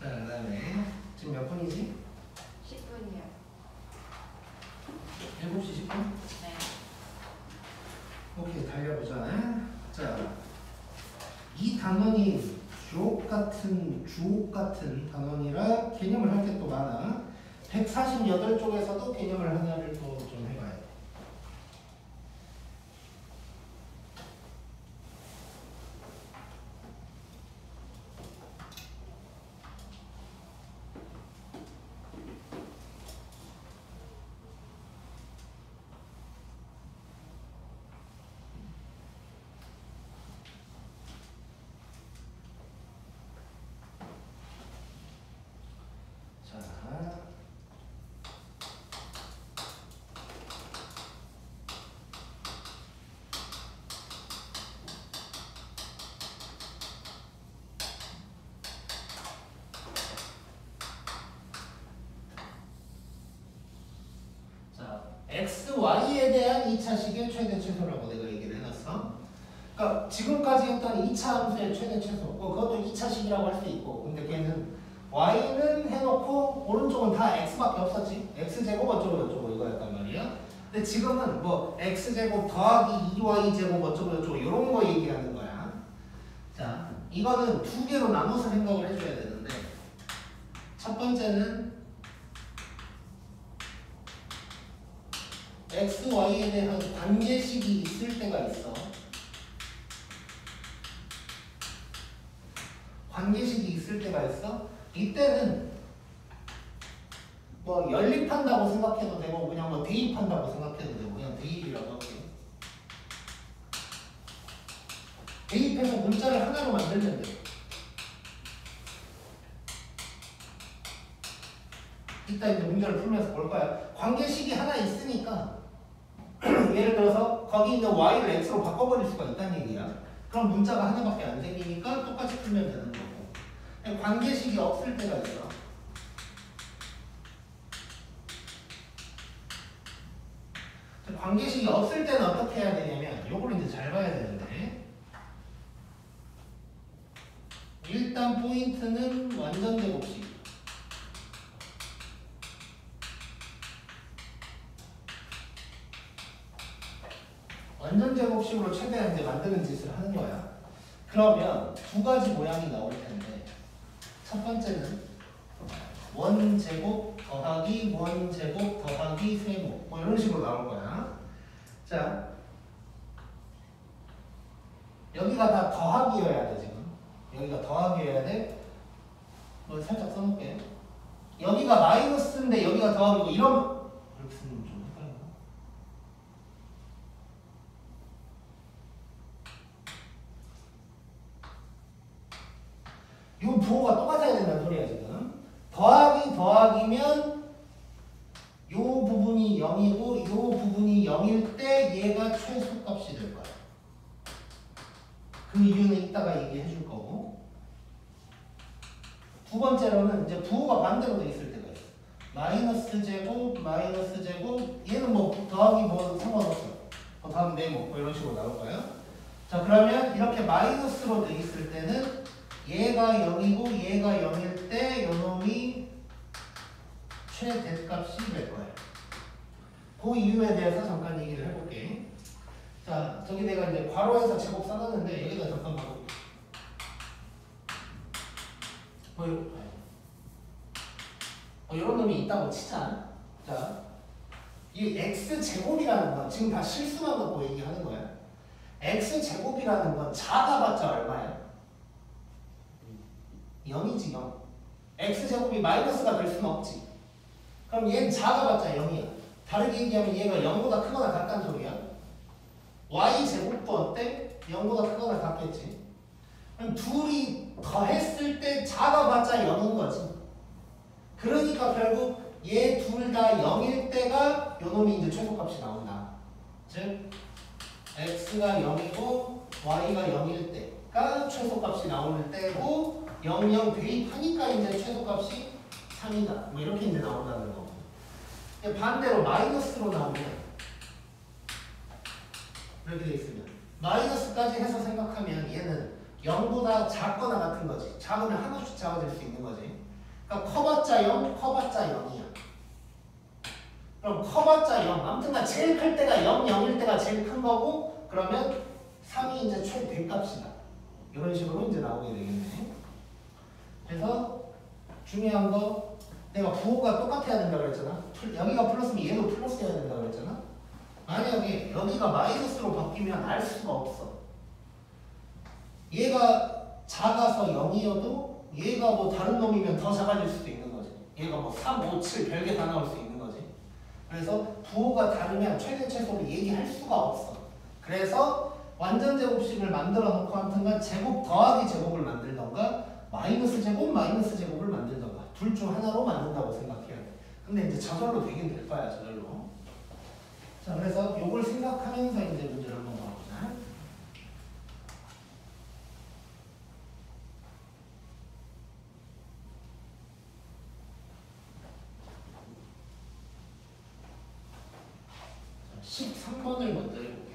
Speaker 1: 자, 그 다음에 지금 몇 분이지?
Speaker 2: 10분이요.
Speaker 1: 7시 10분?
Speaker 2: 네.
Speaker 1: 오케이, 달려보자. 자, 이 단원이 주옥 같은 단원이라 개념을 할 게 또 많아. 148쪽에서도 개념을 하나를 또 좀 해봐야 돼. 자, x, y에 대한 2차식의 최대 최소라고 내가 얘기를 해놨어. 그러니까 지금까지 했던 2차 함수의 최대 최소, 그것도 2차식이라고 할 수 있고, 근데 걔는 y는 해놓고 오른쪽은 다 x밖에 없었지. x제곱 어쩌고 저쩌고 이거였단 말이야. 근데 지금은 뭐 x제곱 더하기 2y제곱 어쩌고 저쩌고 이런 거 얘기하는 거야. 자, 이거는 두 개로 나눠서 생각을 해줘야 되는데 첫 번째는 x, y에 대한 관계식이 있을 때가 있어. 관계식이 있을 때가 있어. 이때는 뭐 연립한다고 생각해도 되고 그냥 뭐 대입한다고 생각해도 되고 그냥 대입이라고 할게. 대입해서 문자를 하나로 만들면 돼. 이따 이제 문제를 풀면서 볼 거야. 관계식이 하나 있으니까 예를 들어서 거기 있는 y를 x로 바꿔버릴 수가 있다는 얘기야. 그럼 문자가 하나밖에 안 생기니까 똑같이 풀면 되는 거고. 관계식이 없을 때가 있어. 관계식이 없을 때는 어떻게 해야 되냐면 요걸 이제 잘 봐야 되는데 일단 포인트는 완전 제곱식. 완전 제곱식으로 최대한 이제 만드는 짓을 하는 거야. 그러면 두 가지 모양이 나올 텐데 첫 번째는 원제곱 더하기 원제곱 더하기 세모 뭐 이런 식으로 나올 거야. 자, 여기가 다 더하기여야 돼 지금. 여기가 더하기여야 돼. 뭐 살짝 써놓을게. 여기가 마이너스인데 여기가 더하기고 이런 이렇게 쓰면 좀 헷갈리나? 이 부호가 똑같아야 된다는 소리야 지금. 더하기면 요 부분이 0이고 요 부분이 0일 때 얘가 최소값이 될 거야. 그 이유는 이따가 얘기해 줄 거고. 두 번째로는 이제 부호가 반대로 돼 있을 때가 있어. 마이너스 제곱, 얘는 뭐 더하기 뭐 상관없어. 뭐 더하기 네모 뭐 이런 식으로 나올 거예요. 자, 그러면 이렇게 마이너스로 돼 있을 때는 얘가 0이고 얘가 0일 때 요놈이 최대값이 될 거예요. 그 이유에 대해서 잠깐 얘기를 해볼게. 자, 저기 내가 이제 괄호에서 제곱 써놨는데 여기다 잠깐 봐볼게. 이런 놈이 있다고 치자. 자, 이 x제곱이라는 건 지금 다 실수만 갖고 얘기하는 거야. x제곱이라는 건 작아봤자 얼마야? 0이지 0. x제곱이 마이너스가 될 수는 없지. 그럼 얘는 작아봤자 0이야. 다르게 얘기하면 얘가 0보다 크거나 같다는 소리야. y제곱도 어때? 0보다 크거나 같겠지. 그럼 둘이 더했을 때 작아봤자 0인 거지. 그러니까 결국 얘 둘 다 0일 때가 요놈이 이제 최소값이 나온다. 즉 x가 0이고 y가 0일 때가 최소값이 나올 때고 0, 0 대입하니까 이제 최소값이 3이다. 뭐 이렇게 이제 나온다는 거. 반대로 마이너스로 나오면 이렇게 돼 있으면 마이너스까지 해서 생각하면 얘는 0보다 작거나 같은 거지. 작으면 하나씩 작아질 수 있는 거지. 그러니까 커봤자 0, 커봤자 0이야. 그럼 커봤자 0, 아무튼간 제일 클 때가 0, 0일 때가 제일 큰 거고 그러면 3이 이제 최대값이다. 이런 식으로 이제 나오게 되겠네. 그래서 중요한 거 내가 부호가 똑같아야 된다고 그랬잖아. 여기가 플러스면 얘도 플러스여야 된다고 그랬잖아. 만약에 여기가 마이너스로 바뀌면 알 수가 없어. 얘가 작아서 0이어도 얘가 뭐 다른 놈이면 더 작아질 수도 있는 거지. 얘가 뭐 3, 5, 7 별게 다 나올 수 있는 거지. 그래서 부호가 다르면 최대 최소를 얘기할 수가 없어. 그래서 완전 제곱식을 만들어 놓고 하여튼간 제곱 더하기 제곱을 만들던가 마이너스 제곱을 만들던가 둘 중 하나로 만든다고 생각해야 돼. 근데 이제 저절로 되긴 될 거야, 저절로. 자, 그래서 요걸 생각하면서 이제 문제를 한번 봐보자. 자, 13번을 먼저 해볼게.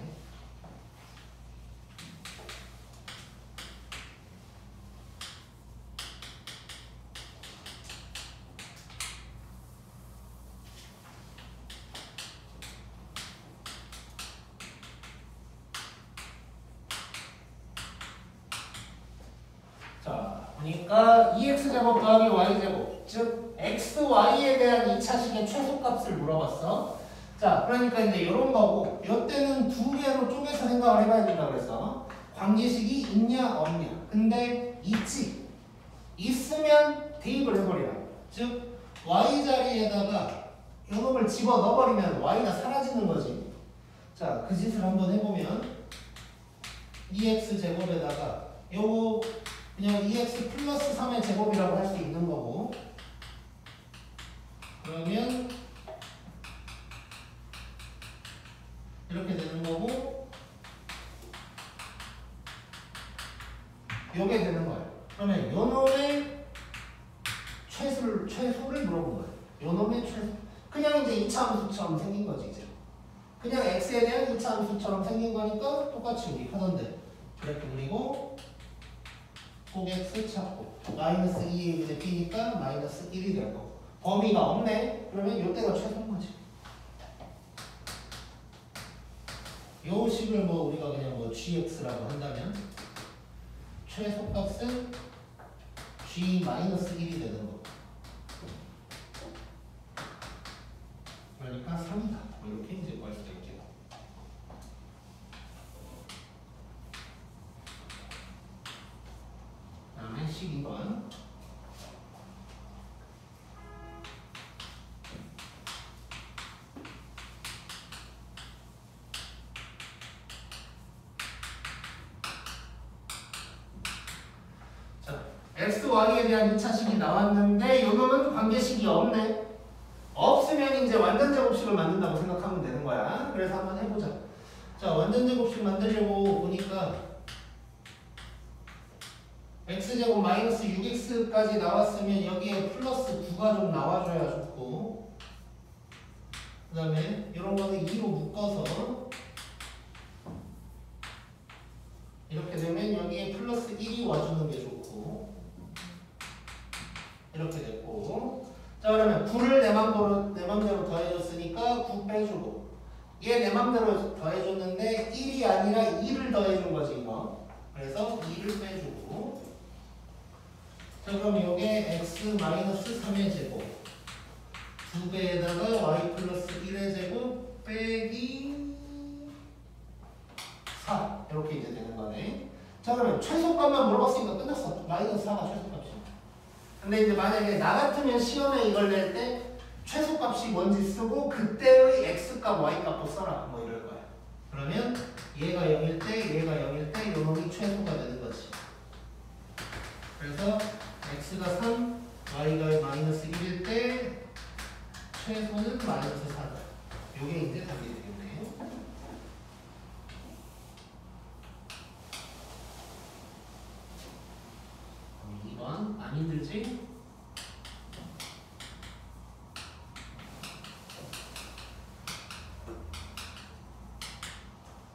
Speaker 1: 자, 보니까 2x제곱 더하기 y제곱, 즉 xy에 대한 2차식의 최소값을 물어봤어. 자, 그러니까 이제 이런 거고, 이때는 두 개로 쪼개서 생각을 해봐야 된다 그랬어. 관계식이 있냐 없냐. 근데 있지. 있으면 대입을 해버리라. 즉 y 자리에다가 이놈을 집어 넣어버리면 y가 사라지는 거지. 자, 그 짓을 한번 해보면 2x제곱에다가 요거 그냥 2x 플러스 3의 제곱이라고 할 수 있는 거고, 그러면 이렇게 되는 거고 요게 되는 거예요. 그러면 요 놈의 최소를 물어본 거예요. 요 놈의 최소. 그냥 이제 2차 함수처럼 생긴 거지 이제. 그냥 x에 대한 2차 함수처럼 생긴 거니까 똑같이 우리 하던데 이렇게 그리고 꼭 x 찾고 마이너스 2에 이제 b니까 마이너스 1이 될 거고 범위가 없네. 그러면 요때가 최소인 거지. 요 식을 뭐 우리가 그냥 뭐 gx라고 한다면 최소값은 g 마이너스 1이 되는 거. 그러니까 3이다. 이렇게 이제 구할 수가 있겠다. 12번. 자, x, y에 대한 2차식이 나왔는데 요놈은 관계식이 없네. 없으면 이제 완전 제곱식을 만든다고 생각하면 되는 거야. 그래서 한번 해보자. 자, 완전 제곱식 만들려고 보니까 x제곱 마이너스 6x까지 나왔으면 여기에 플러스 9가 좀 나와줘야 좋고, 그 다음에 이런 거는 2로 묶어서 이렇게 되면 여기에 플러스 1이 와주는 게 좋고, 이렇게 됐고. 자, 그러면 9를 내 맘대로 더해줬으니까 9 빼주고, 얘 내 맘대로 더해줬는데 1이 아니라 2를 더해준 거지 이거. 그래서 2를 빼주고. 자, 그럼 요게 x 마이너스 3의 제곱 2배에다가 y 플러스 1의 제곱 빼기 4 이렇게 이제 되는 거네. 자, 그러면 최소값만 물어봤으니까 끝났어. 마이너스 4가 최소값이야. 근데 이제 만약에 나 같으면 시험에 이걸 낼 때 최소값이 뭔지 쓰고 그때의 x값, y값도 써라 뭐 이럴 거야. 그러면 얘가 0일 때 얘가 0일 때 요놈이 최소가 되는 거지. 그래서 x가 3, y가 마이너스 1일 때 최소는 마이너스 4다. 요게 이제 답이 되겠네요. 그럼 2번 안 힘들지?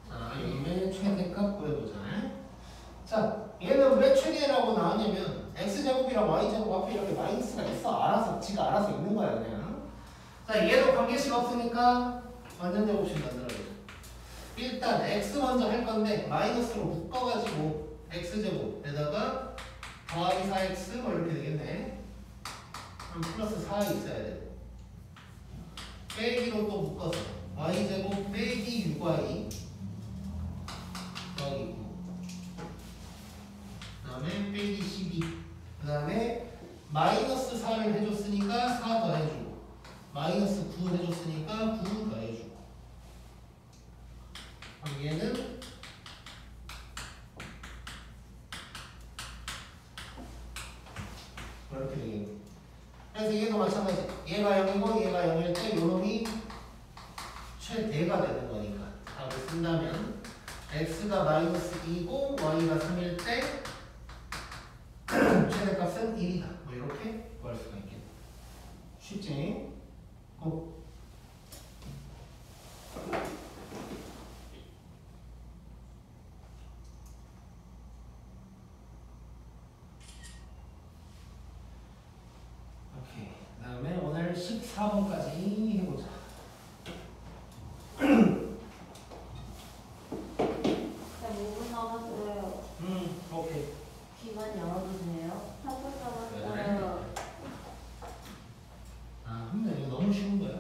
Speaker 1: 자, 이놈의 최대값 구해보자. 자, 얘는 왜 최대라고 나왔냐면 x제곱이랑 y제곱 앞에 이렇게 마이너스가 있어. 알아서 지가 알아서 있는 거야 그냥. 자, 얘도 관계식 없으니까 완전 제곱식 만들어야죠. 일단 x 먼저 할 건데 마이너스로 묶어가지고 x제곱에다가 더하기 4x 뭐 이렇게 되겠네. 그럼 플러스 4 있어야 돼. 빼기로 또 묶어서 y제곱 빼기 6y 더하기 9. 그 다음에 빼기 12. 그 다음에 마이너스 4를 해줬으니까 4 더해주고, 마이너스 9 해줬으니까 9 더해주고. 그럼 얘는 이렇게 되겠네. 그래서 얘도 마찬가지. 얘가 0이고 얘가 0일 때 요놈이 최대가 되는 거니까 답을 쓴다면 x가 마이너스 2고 y가 3일 때 최대값은 1이다. 뭐 이렇게 구할 수가 있겠네. 쉽지? 고. 오케이. 그 다음에 오늘 14번까지 해보자.
Speaker 2: 자, 5분 남았어요.
Speaker 1: 오케이.
Speaker 2: 귀만 열어도 돼요? 3분 남았어요.
Speaker 1: 아, 근데 이거 너무 쉬운 거야.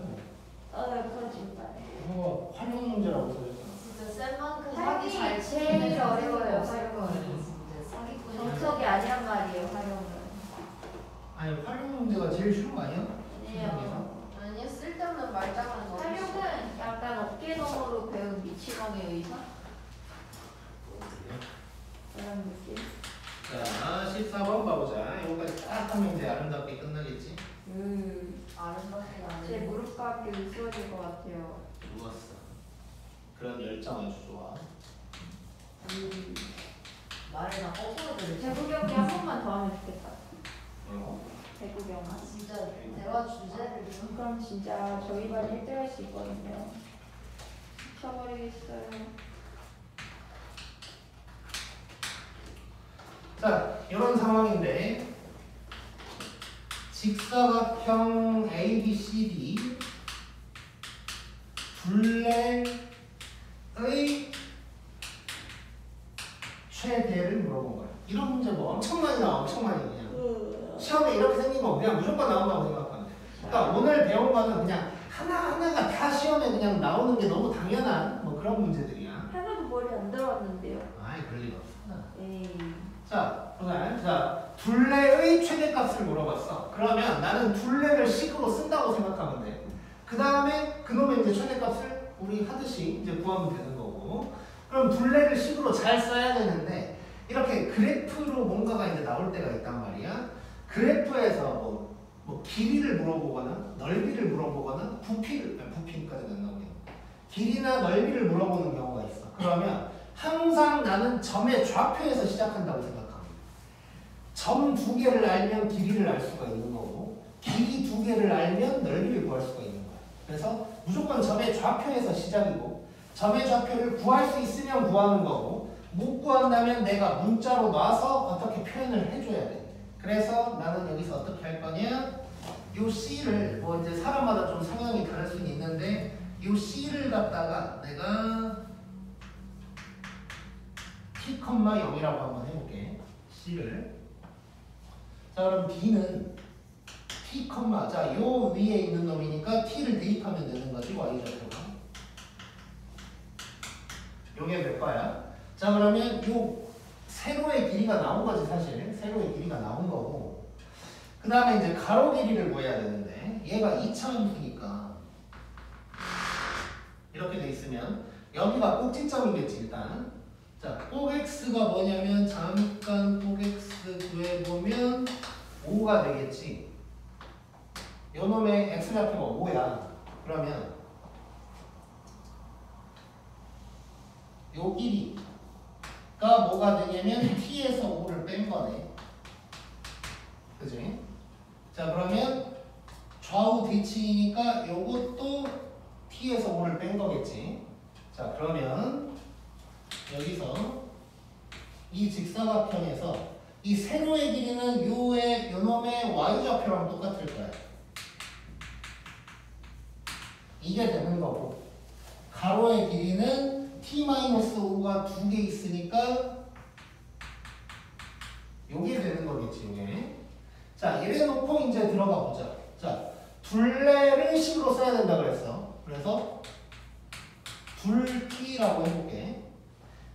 Speaker 2: 거짓말.
Speaker 1: 이거 활용 문제라고 써있잖아.
Speaker 2: 진짜 쌤 만큼
Speaker 3: 사기
Speaker 2: 잘
Speaker 3: 제일
Speaker 2: 치는
Speaker 3: 어려워요,
Speaker 2: 활용은. 진짜 사기꾼이.
Speaker 3: 정석이 아니란 말이에요, 활용은.
Speaker 1: 아니, 활용 문제가 제일 쉬운 거 아니야?
Speaker 3: 아니에요.
Speaker 2: 아니요, 쓸데없는 말장난 너무
Speaker 3: 활용은 약간 어깨너머로 배운 미치광이 의사? 그런 느낌?
Speaker 1: 자, 14번 봐보자. 여기까지 딱 하면 이제 아름답게 끝나겠지?
Speaker 2: 아름답게 안
Speaker 3: 제
Speaker 2: 해.
Speaker 3: 무릎값이 우스워질 것 같아요.
Speaker 1: 좋았어. 그런 열정 아주 좋아.
Speaker 2: 말을 나 거꾸로 들으셔.
Speaker 3: 배구 경기 한 번만 더 하면 좋겠다.
Speaker 1: 뭐라고?
Speaker 3: 배구 경기.
Speaker 2: 아, 진짜 대화 주제를 좀.
Speaker 3: 그럼 진짜 저희 반이 1등 할 수 있거든요. 미쳐버리겠어요.
Speaker 1: 자, 이런 상황인데 직사각형 ABCD 둘레의 최대를 물어본 거야. 이런 문제 뭐 엄청 많이 나와, 엄청 많이 그냥. 시험에 이렇게 생긴 거 그냥 무조건 나온다고 생각하면 돼. 그러니까 오늘 배운 거는 그냥 하나하나가 다 시험에 그냥 나오는 게 너무 당연한 뭐 그런 문제들이야.
Speaker 3: 하나도 머리 안 들어왔는데요.
Speaker 1: 아이, 그럴 리가 없어.
Speaker 3: 에이.
Speaker 1: 자, 보자. 자, 둘레의 최대값을 물어봤어. 그러면 나는 둘레를 식으로 쓴다고 생각하면 돼. 그 다음에 그놈의 이제 최대값을 우리 하듯이 이제 구하면 되는 거고. 그럼 둘레를 식으로 잘 써야 되는데 이렇게 그래프로 뭔가가 이제 나올 때가 있단 말이야. 그래프에서 뭐 길이를 물어보거나 넓이를 물어보거나 부피까지는 안 나오네. 길이나 넓이를 물어보는 경우가 있어. 그러면 항상 나는 점의 좌표에서 시작한다고 생각합니다. 점 2개를 알면 길이를 알 수가 있는 거고 길이 2개를 알면 넓이를 구할 수가 있는 거야. 그래서 무조건 점의 좌표에서 시작이고 점의 좌표를 구할 수 있으면 구하는 거고 못 구한다면 내가 문자로 놔서 어떻게 표현을 해줘야 돼. 그래서 나는 여기서 어떻게 할 거냐, 요 C를 뭐 이제 사람마다 좀 성향이 다를 수는 있는데 요 C를 갖다가 내가 T,0이라고 한번 해볼게. C를. 자, 그럼 B는 T, 자, 요 위에 있는 놈이니까 T를 대입하면 되는 거지, Y좌표가. 요게 몇 거야? 자, 그러면 요 세로의 길이가 나온 거지, 사실. 세로의 길이가 나온 거고. 그 다음에 이제 가로 길이를 구해야 되는데, 얘가 2차함수니까. 이렇게 돼 있으면, 여기가 꼭지점이겠지, 일단. 자, 꼭 X가 뭐냐면, 잠깐 꼭 X 구해보면, 5가 되겠지. 요 놈의 X좌표가 5야. 그러면, 요 길이가 뭐가 되냐면 T에서 5를 뺀 거네. 그지? 자, 그러면 좌우 뒤치니까 요것도 T에서 5를 뺀 거겠지. 자, 그러면 여기서 이 직사각형에서 이 세로의 길이는 요놈의 Y좌표랑 똑같을 거야. 이게 되는 거고 가로의 길이는 T-5가 2개 있으니까 요게 되는 거겠지, 요게. 자, 이래 놓고 이제 들어가 보자. 자, 둘레를 식으로 써야 된다 그랬어. 그래서 둘T라고 해볼게.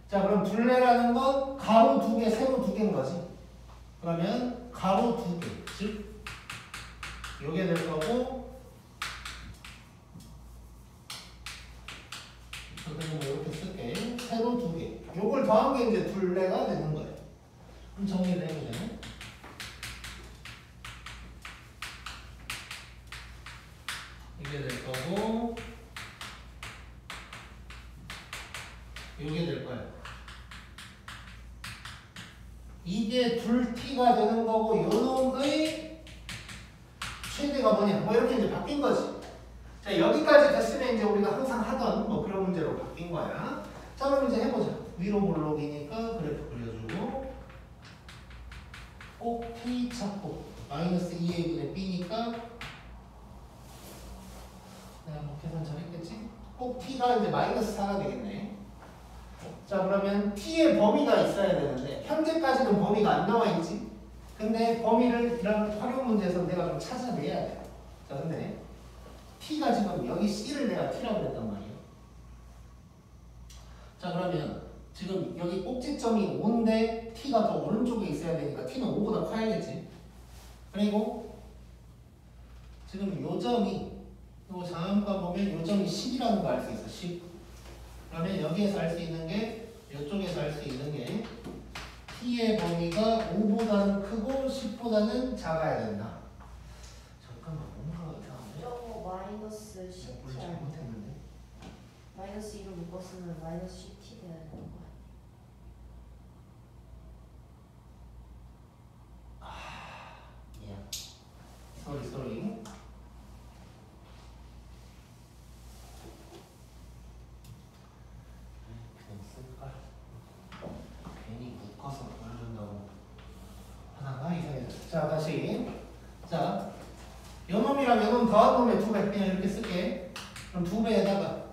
Speaker 1: 자, 그럼 둘레라는 건 가로 2개, 세로 2개인 거지. 그러면 가로 2개, 즉 요게 될 거고 그냥 뭐 이렇게 쓸게. 세로 2개. 요걸 더한 게 이제 둘레가 되는 거예요. 그럼 정리를 해보자. 이게 될 거고, 요게 될 거야. 이게 둘T가 되는 거고, 요 놈의 최대가 뭐냐? 뭐 이렇게 이제 바뀐 거지. 자, 여기까지 됐으면 이제 우리가 항상 하던 뭐 그런 문제로 바뀐 거야. 자, 그럼 이제 해보자. 위로 볼록이니까 그래프 그려주고 꼭 T 찾고 마이너스 2a분의 b니까 내가 뭐 계산 잘했겠지? 꼭 T가 이제 마이너스 4가 되겠네. 자, 그러면 T의 범위가 있어야 되는데 현재까지는 범위가 안 나와 있지. 근데 범위를 이런 활용 문제에서 내가 좀 찾아내야 돼. 자, 근데 T가 지금 여기 C를 내가 T라고 그랬단 말이에요. 자, 그러면 지금 여기 꼭지점이 5인데 T가 더 오른쪽에 있어야 되니까 T는 5보다 커야겠지. 그리고 지금 요 점이 요 잠깐 보면 요 점이 10이라는 거 알 수 있어. 10. 그러면 여기에서 알 수 있는 게 이쪽에서 알 수 있는 게 T의 범위가 5보다는 크고 10보다는 작아야 된다. 잠깐만 뭔가 이상한데?
Speaker 2: 저거 마이너스 10t
Speaker 1: 뭘 잘못했는데?
Speaker 2: 마이너스 2로 묶었으면 마이너스 10t 돼야 되는 거야.
Speaker 1: 소리. 그냥 쓸까? 괜히 묶어서 보여준다고 하다가 이상해졌어. 자, 다시. 자, 요 놈이랑 요 놈 더한 놈의 2배 그냥 이렇게 쓸게. 그럼 2배에다가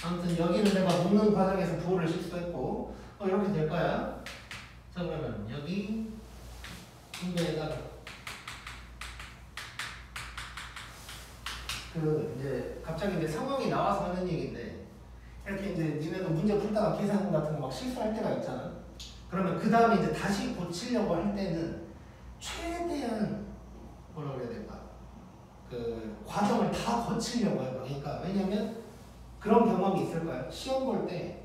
Speaker 1: 아무튼 여기를 내가 묶는 과정에서 부호를 실수했고 이렇게 될 거야. 자, 그러면 여기 2배에다가 이제 갑자기 이제 상황이 나와서 하는 얘기인데 이렇게 이제 니네도 문제 풀다가 계산 같은 거 막 실수할 때가 있잖아. 그러면 그 다음에 이제 다시 고치려고 할 때는 최대한 뭐라 그래야 될까? 그 과정을 다 거치려고 해요. 그러니까 왜냐면 그런 경험이 있을 거예요. 시험 볼 때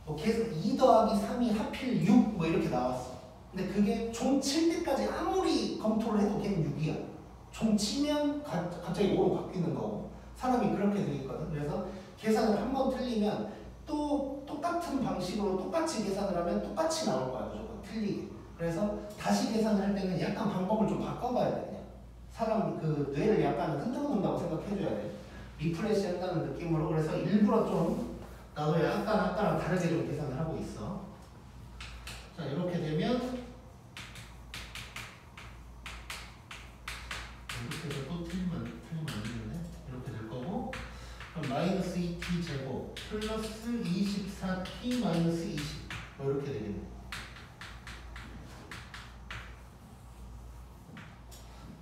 Speaker 1: 뭐 계속 2 더하기 3이 하필 6 뭐 이렇게 나왔어. 근데 그게 종 칠 때까지 아무리 검토를 해도 걔는 6이야. 종 치면 갑자기 5로 바뀌는 거고 사람이 그렇게 돼 있거든. 그래서 계산을 한 번 틀리면 또 똑같은 방식으로 똑같이 계산을 하면 똑같이 나올 거야. 무조건 틀리게. 그래서 다시 계산을 할 때는 약간 방법을 좀 바꿔봐야 돼. 사람 그 뇌를 약간 흔들어 놓는다고 생각해줘야 돼. 리프레시 한다는 느낌으로. 그래서 일부러 좀 나도 약간 아까랑 다르게 좀 계산을 하고 있어. 자, 이렇게 되면 이렇게 해서 또 틀리면 안 되는데 이렇게 될 거고, 그럼 마이너스 2t 제곱 플러스 24t 마이너스 20 뭐 이렇게 되겠네.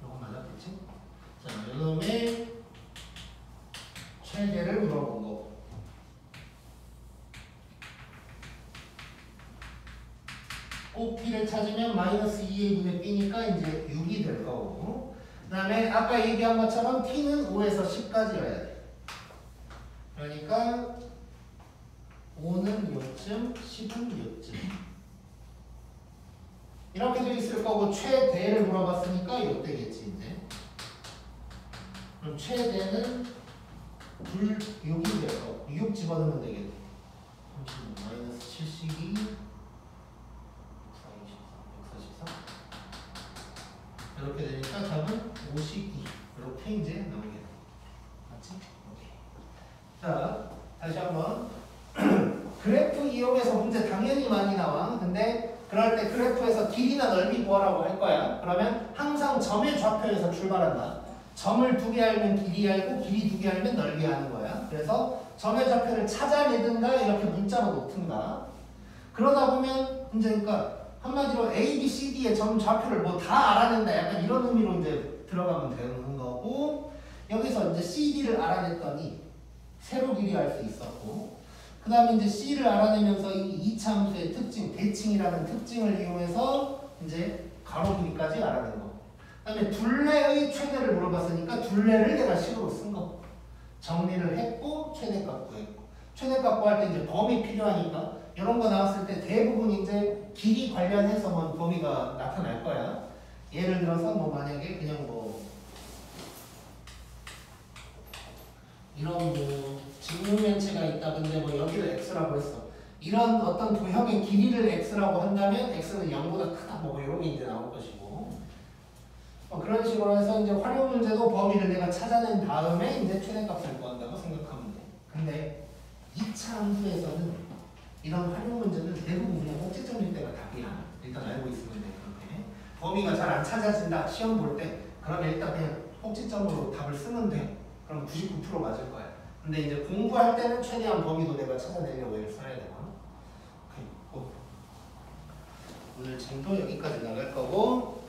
Speaker 1: 이거 맞았겠지? 자, 이놈의 최대를 물어본 거고, OP를 찾으면 마이너스 2의 분의 B니까 이제 6이 될 거고, 그 다음에 아까 얘기한 것처럼 T는 5에서 10까지여야 돼. 그러니까 5는 요쯤, 10은 요쯤 이렇게 돼 있을 거고, 최대를 물어봤으니까 요때겠지 이제. 그럼 최대는 6이 될 거고 6 집어넣으면 되겠네. 35 마이너스 72 이렇게 되니까 답은 52 이렇게 이제 나오게 돼. 맞지? 오케이. 자, 다시 한번 그래프 이용해서 문제 당연히 많이 나와. 근데 그럴 때 그래프에서 길이나 넓이 구하라고 할 거야. 그러면 항상 점의 좌표에서 출발한다. 점을 2개 알면 길이 알고 길이 2개 알면 넓이 하는 거야. 그래서 점의 좌표를 찾아내든가 이렇게 문자로 놓든가. 그러다 보면 이제 그러니까 한마디로 A, B, C, D의 점 좌표를 뭐 다 알아낸다. 약간 이런 의미로 이제 들어가면 되는 거고, 여기서 이제 C, D를 알아냈더니 세로 길이 알 수 있었고, 그 다음에 이제 C를 알아내면서 이 2차 함수의 특징, 대칭이라는 특징을 이용해서 이제 가로 길이까지 알아낸 거. 그 다음에 둘레의 최대를 물어봤으니까 둘레를 내가 식으로 쓴 거. 정리를 했고, 최대값 구했고. 최대값 구할 때 이제 범위 필요하니까 이런 거 나왔을 때 대부분 이제 길이 관련해서만 범위가 나타날 거야. 예를 들어서 뭐 만약에 그냥 뭐 이런 뭐 직육면체가 있다. 근데 뭐 여기를 x라고 했어. 이런 어떤 도형의 길이를 x라고 한다면 x는 0보다 크다. 뭐 이런 게 이제 나올 것이고. 그런 식으로 해서 이제 활용 문제도 범위를 내가 찾아낸 다음에 이제 최대값을 구한다고 생각하면 돼. 근데 2차 함수에서는 이런 활용 문제는 대부분 그냥 꼭지점일 때가 답이야. 일단 알고 있으면 돼. 그렇게 범위가 잘 안 찾아진다 시험 볼 때, 그러면 일단 그냥 꼭지점으로 답을 쓰면 돼. 그럼 99% 맞을 거야. 근데 이제 공부할 때는 최대한 범위도 내가 찾아내려고 애를 써야 되고. 오케이. 오늘 정도 여기까지 나갈 거고,